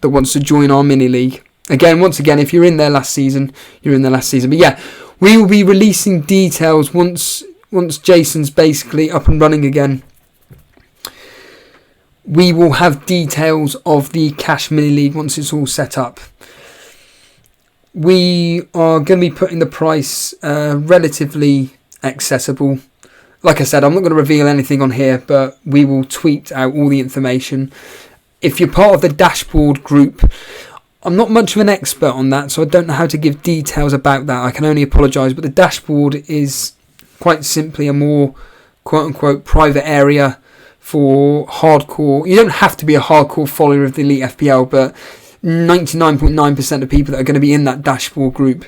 [SPEAKER 1] that wants to join our mini league. Once again, if you're in there last season, you're in there last season. But yeah, we will be releasing details once Jason's basically up and running again. We will have details of the Cash Mini League once it's all set up. We are going to be putting the price relatively accessible. Like I said, I'm not going to reveal anything on here, but we will tweet out all the information. If you're part of the dashboard group, I'm not much of an expert on that, so I don't know how to give details about that. I can only apologise, but the dashboard is quite simply a more quote-unquote private area for hardcore. You don't have to be a hardcore follower of the Elite FPL, but 99.9% of people that are going to be in that dashboard group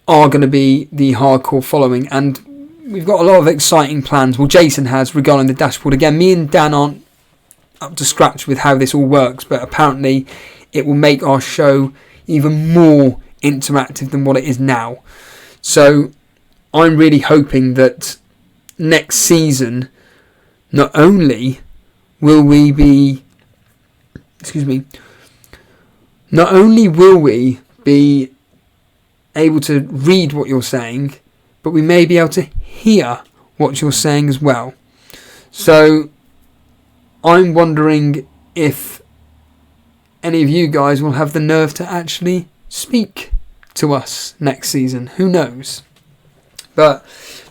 [SPEAKER 1] are going to be the hardcore following. And we've got a lot of exciting plans. Well, Jason has regarding the dashboard. Again, me and Dan aren't up to scratch with how this all works, but apparently it will make our show even more interactive than what it is now. So I'm really hoping that next season, not only will we be able to read what you're saying, but we may be able to hear what you're saying as well. So I'm wondering if any of you guys will have the nerve to actually speak to us next season. Who knows? But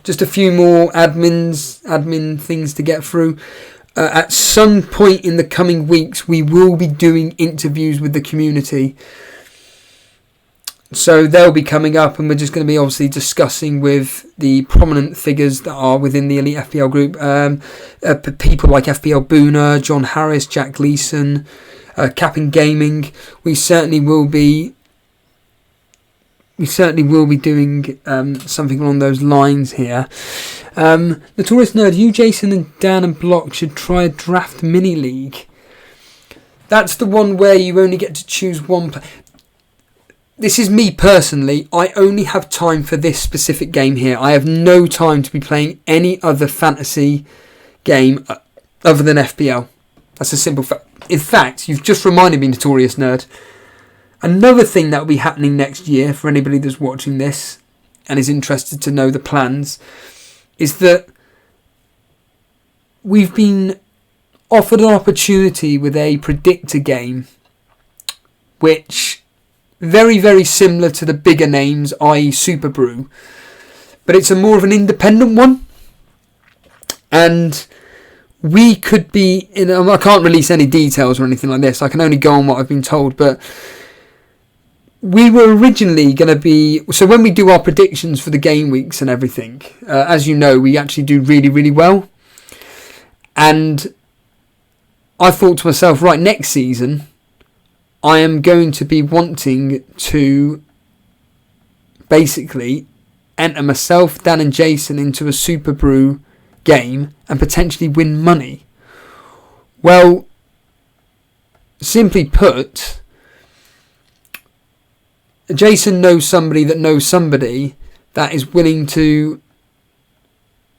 [SPEAKER 1] just a few more admin things to get through. At some point in the coming weeks, we will be doing interviews with the community. So they'll be coming up, and we're just going to be obviously discussing with the prominent figures that are within the Elite FPL group. People like FPL Booner, John Harris, Jack Gleason, Capping Gaming. We certainly will be doing something along those lines here. Notorious Nerd, you, Jason, and Dan and Block should try a draft mini league. That's the one where you only get to choose one player. This is me personally. I only have time for this specific game here. I have no time to be playing any other fantasy game other than FPL. That's a simple fact. In fact, you've just reminded me, Notorious Nerd. Another thing that will be happening next year for anybody that's watching this and is interested to know the plans is that we've been offered an opportunity with a predictor game which very, very similar to the bigger names, i.e. Super Brew, but it's a more of an independent one, and we could be in. I can't release any details or anything like this. I can only go on what I've been told, but we were originally going to be... So when we do our predictions for the game weeks and everything, as you know, we actually do really, really well. And I thought to myself, right, next season, I am going to be wanting to basically enter myself, Dan and Jason into a Super Brew game and potentially win money. Well, simply put, Jason knows somebody that is willing to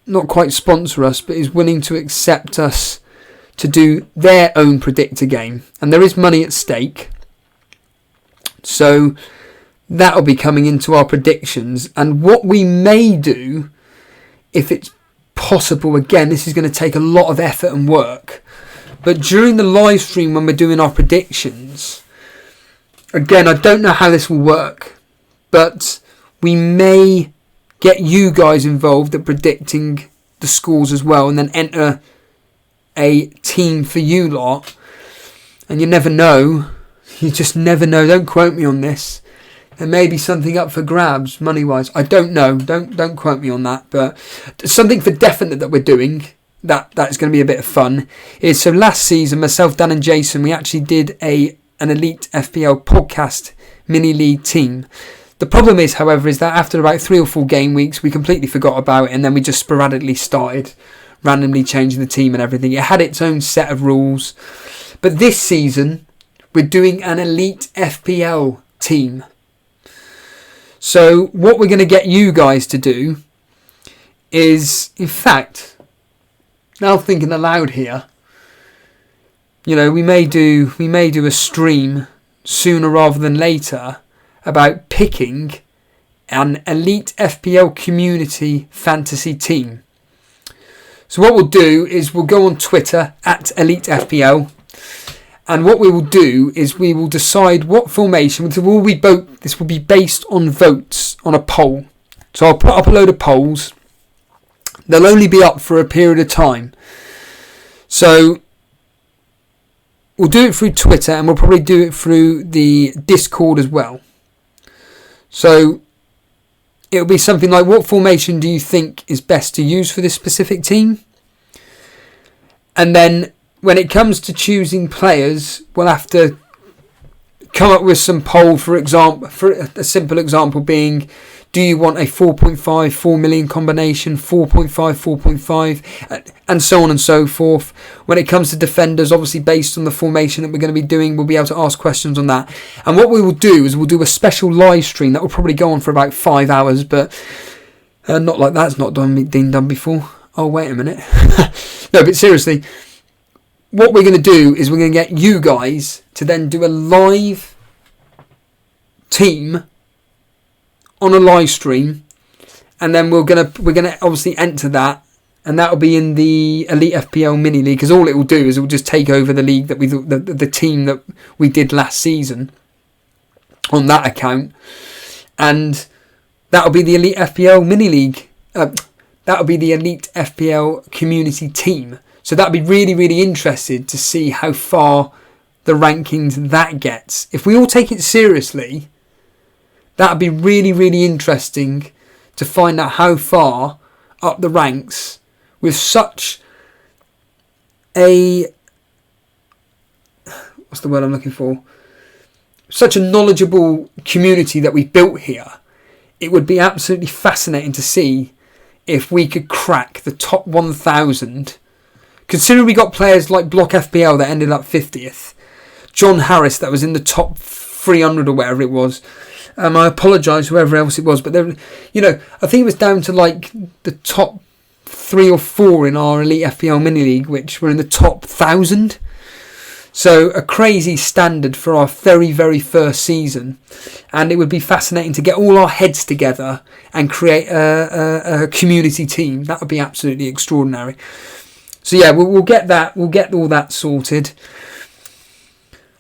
[SPEAKER 1] not quite sponsor us, but is willing to accept us to do their own predictor game. And there is money at stake. So that'll be coming into our predictions. And what we may do, if it's possible, again, this is going to take a lot of effort and work, but during the live stream when we're doing our predictions, again, I don't know how this will work, but we may get you guys involved at predicting the scores as well, and then enter a team for you lot. And you never know. You just never know. Don't quote me on this. There may be something up for grabs, money-wise. I don't know. Don't quote me on that. But something for definite that we're doing, that's going to be a bit of fun, is so last season, myself, Dan and Jason, we actually did an Elite FPL podcast mini-league team. The problem is, however, is that after about 3 or 4 game weeks, we completely forgot about it, and then we just sporadically started randomly changing the team and everything. It had its own set of rules. But this season, we're doing an Elite FPL team. So what we're going to get you guys to do is, in fact, now thinking aloud here, you know, we may do a stream sooner rather than later about picking an Elite FPL community fantasy team. So what we'll do is we'll go on Twitter at Elite FPL, and what we will do is we will decide what formation. This will be based on votes on a poll. So I'll put up a load of polls. They'll only be up for a period of time. So we'll do it through Twitter, and we'll probably do it through the Discord as well. So it'll be something like, what formation do you think is best to use for this specific team? And then when it comes to choosing players, we'll have to come up with some poll, for example, for a simple example being, do you want a 4.5, 4 million combination, 4.5, 4.5, and so on and so forth. When it comes to defenders, obviously based on the formation that we're going to be doing, we'll be able to ask questions on that. And what we will do is we'll do a special live stream that will probably go on for about 5 hours, but not like that's not been done before. Oh, wait a minute. No, but seriously, what we're going to do is we're going to get you guys to then do a live team on a live stream, and then we're gonna obviously enter that, and that'll be in the Elite FPL mini league, because all it will do is it will just take over the league that the team that we did last season on that account, and that'll be the Elite FPL mini league. That'll be the Elite FPL community team. So that'll be really, really interested to see how far the rankings that gets. If we all take it seriously, that'd be really, really interesting to find out how far up the ranks with such a... what's the word I'm looking for? Such a knowledgeable community that we've built here. It would be absolutely fascinating to see if we could crack the top 1,000. Considering we got players like Block FPL that ended up 50th. John Harris that was in the top 300 or whatever it was. I apologise whoever else it was, but there, I think it was down to like the top 3 or 4 in our Elite FPL mini league, which were in the top 1,000. So a crazy standard for our very, very first season, and it would be fascinating to get all our heads together and create a community team. That would be absolutely extraordinary. So yeah, we'll get that. We'll get all that sorted.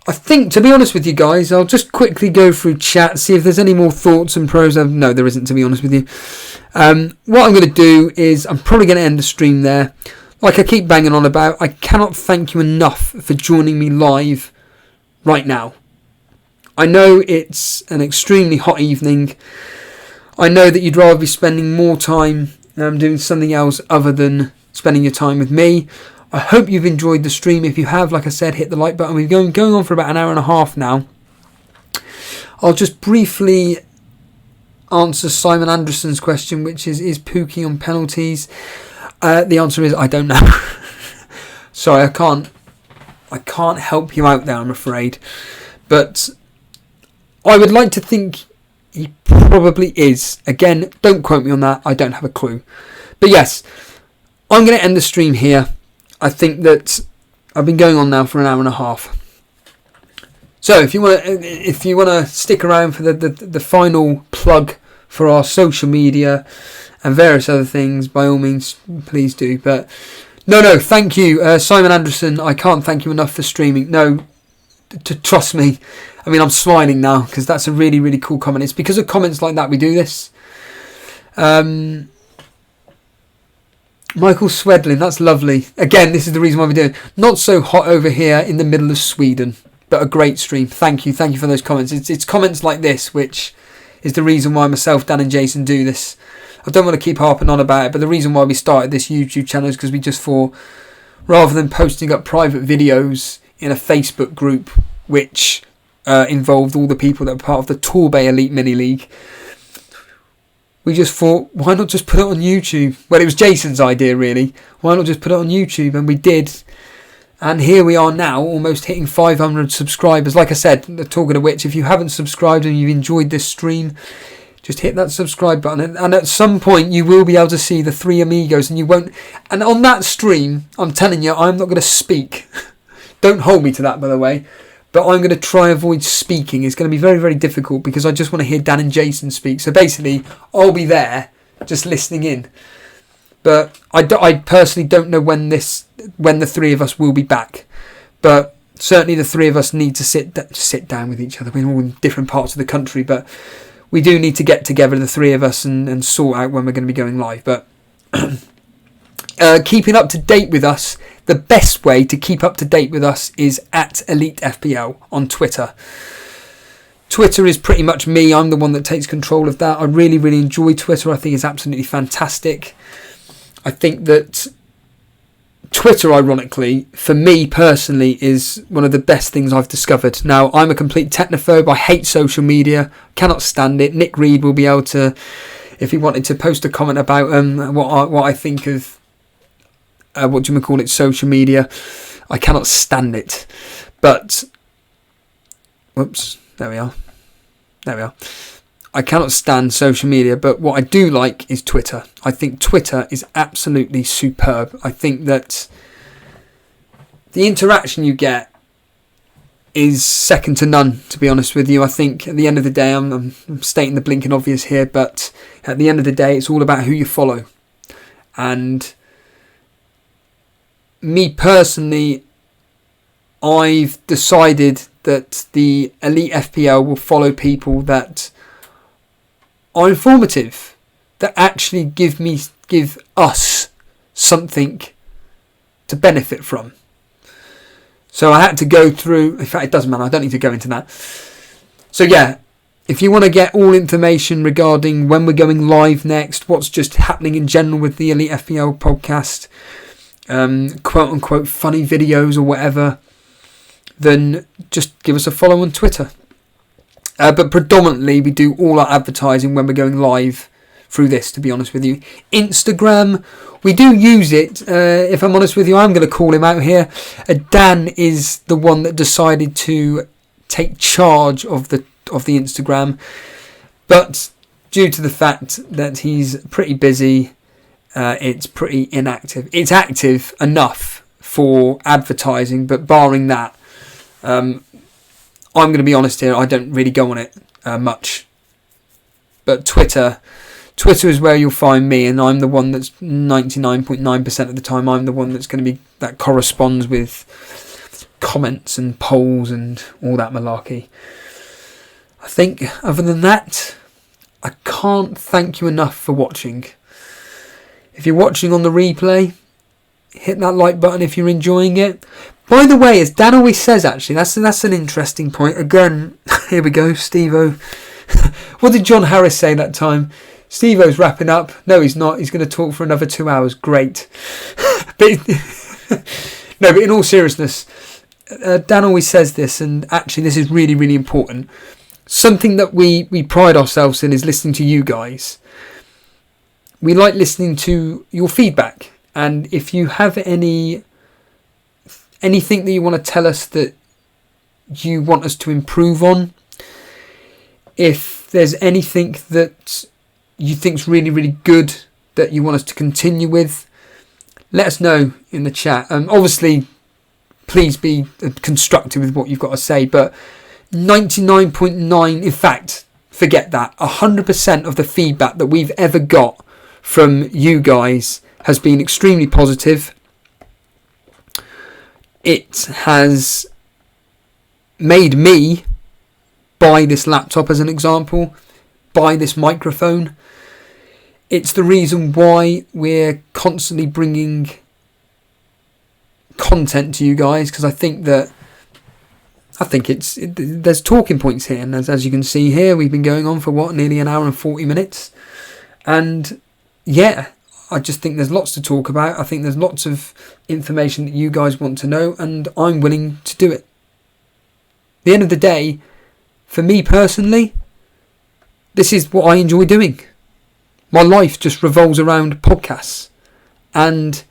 [SPEAKER 1] I think, to be honest with you guys, I'll just quickly go through chat, see if there's any more thoughts and pros. No, there isn't, to be honest with you. What I'm going to do is I'm probably going to end the stream there. Like I keep banging on about, I cannot thank you enough for joining me live right now. I know it's an extremely hot evening. I know that you'd rather be spending more time doing something else other than spending your time with me. I hope you've enjoyed the stream. If you have, like I said, hit the like button. We're going on for about an hour and a half now. I'll just briefly answer Simon Anderson's question, which is Pookie on penalties? The answer is I don't know. Sorry, I can't help you out there, I'm afraid. But I would like to think he probably is. Again, don't quote me on that. I don't have a clue. But yes, I'm going to end the stream here. I think that I've been going on now for an hour and a half. So if you want to stick around for the final plug for our social media and various other things, by all means, please do. But no, thank you, Simon Anderson. I can't thank you enough for streaming. No, to trust me. I mean, I'm smiling now because that's a really, really cool comment. It's because of comments like that we do this. Michael Swedlin, that's lovely. Again, this is the reason why we're doing it. Not so hot over here in the middle of Sweden, but a great stream. Thank you for those comments. It's comments like this which is the reason why myself, Dan and Jason do this. I don't want to keep harping on about it, but the reason why we started this YouTube channel is because we just thought, rather than posting up private videos in a Facebook group which involved all the people that were part of the Torbay Elite Mini League, we just thought, why not just put it on YouTube? Well, it was Jason's idea, really. Why not just put it on YouTube? And we did. And here we are now, almost hitting 500 subscribers. Like I said, talking of which, if you haven't subscribed and you've enjoyed this stream, just hit that subscribe button. And at some point, you will be able to see the 3 amigos. And you won't. And on that stream, I'm telling you, I'm not going to speak. Don't hold me to that, by the way. But I'm going to try and avoid speaking. It's going to be very, very difficult because I just want to hear Dan and Jason speak. So basically, I'll be there just listening in. But I personally don't know when the 3 of us will be back. But certainly the 3 of us need to sit down with each other. We're all in different parts of the country. But we do need to get together, the 3 of us, and sort out when we're going to be going live. But keeping up to date with us, the best way to keep up to date with us is at Elite FPL on Twitter. Twitter is pretty much me. I'm the one that takes control of that. I really, really enjoy Twitter. I think it's absolutely fantastic. I think that Twitter, ironically, for me personally, is one of the best things I've discovered. Now, I'm a complete technophobe. I hate social media. Cannot stand it. Nick Reed will be able to, if he wanted to, post a comment about what I think of, social media. I cannot stand it. But, whoops, there we are. I cannot stand social media, but what I do like is Twitter. I think Twitter is absolutely superb. I think that the interaction you get is second to none, to be honest with you. I think at the end of the day, I'm stating the blinking obvious here, but at the end of the day, it's all about who you follow. And me personally, I've decided that the Elite FPL will follow people that are informative, that actually give us something to benefit from. So I had to go through, in fact it doesn't matter, I don't need to go into that. So yeah, if you want to get all information regarding when we're going live next, what's just happening in general with the Elite FPL podcast, quote unquote funny videos or whatever, then just give us a follow on Twitter. But predominantly we do all our advertising when we're going live through this, to be honest with you. Instagram, we do use it. If I'm honest with you, I'm going to call him out here. Dan is the one that decided to take charge of the Instagram. But due to the fact that he's pretty busy, it's pretty inactive. It's active enough for advertising, but barring that, I'm going to be honest here, I don't really go on it much. But Twitter is where you'll find me, and I'm the one that's 99.9% of the time, I'm the one that's going to be, that corresponds with comments and polls and all that malarkey. I think, other than that, I can't thank you enough for watching. If you're watching on the replay, hit that like button if you're enjoying it. By the way, as Dan always says, actually, that's an interesting point. Again, here we go, Steve-O. What did John Harris say that time? Steve-O's wrapping up. No, he's not. He's going to talk for another 2 hours. Great. But in all seriousness, Dan always says this, and actually this is really, really important. Something that we pride ourselves in is listening to you guys. We like listening to your feedback. And if you have anything that you want to tell us that you want us to improve on, if there's anything that you think's really, really good that you want us to continue with, let us know in the chat. Obviously, please be constructive with what you've got to say, but 99.9, in fact, forget that, 100% of the feedback that we've ever got from you guys has been extremely positive. It has made me buy this laptop, as an example, buy this microphone. It's the reason why we're constantly bringing content to you guys, because I think there's talking points here, and as you can see here, we've been going on for nearly an hour and 40 minutes, and yeah, I just think there's lots to talk about. I think there's lots of information that you guys want to know, and I'm willing to do it. At the end of the day, for me personally, this is what I enjoy doing. My life just revolves around podcasts, and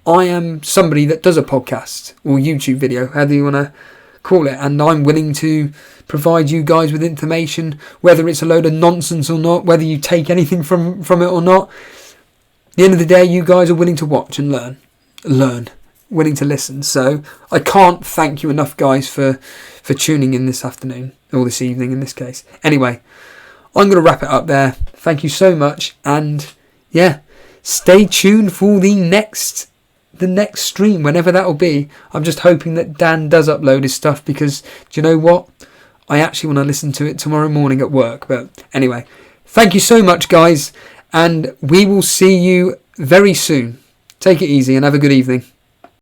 [SPEAKER 1] I am somebody that does a podcast or YouTube video, however you want to call it, and I'm willing to provide you guys with information, whether it's a load of nonsense or not, whether you take anything from it or not. At the end of the day, you guys are willing to watch and learn, willing to listen. So I can't thank you enough, guys, for tuning in this afternoon, or this evening in this case. Anyway, I'm going to wrap it up there. Thank you so much, and yeah, stay tuned for the next stream, whenever that will be. I'm just hoping that Dan does upload his stuff, because do you know what? I actually want to listen to it tomorrow morning at work. But anyway, thank you so much, guys, and we will see you very soon. Take it easy and have a good evening.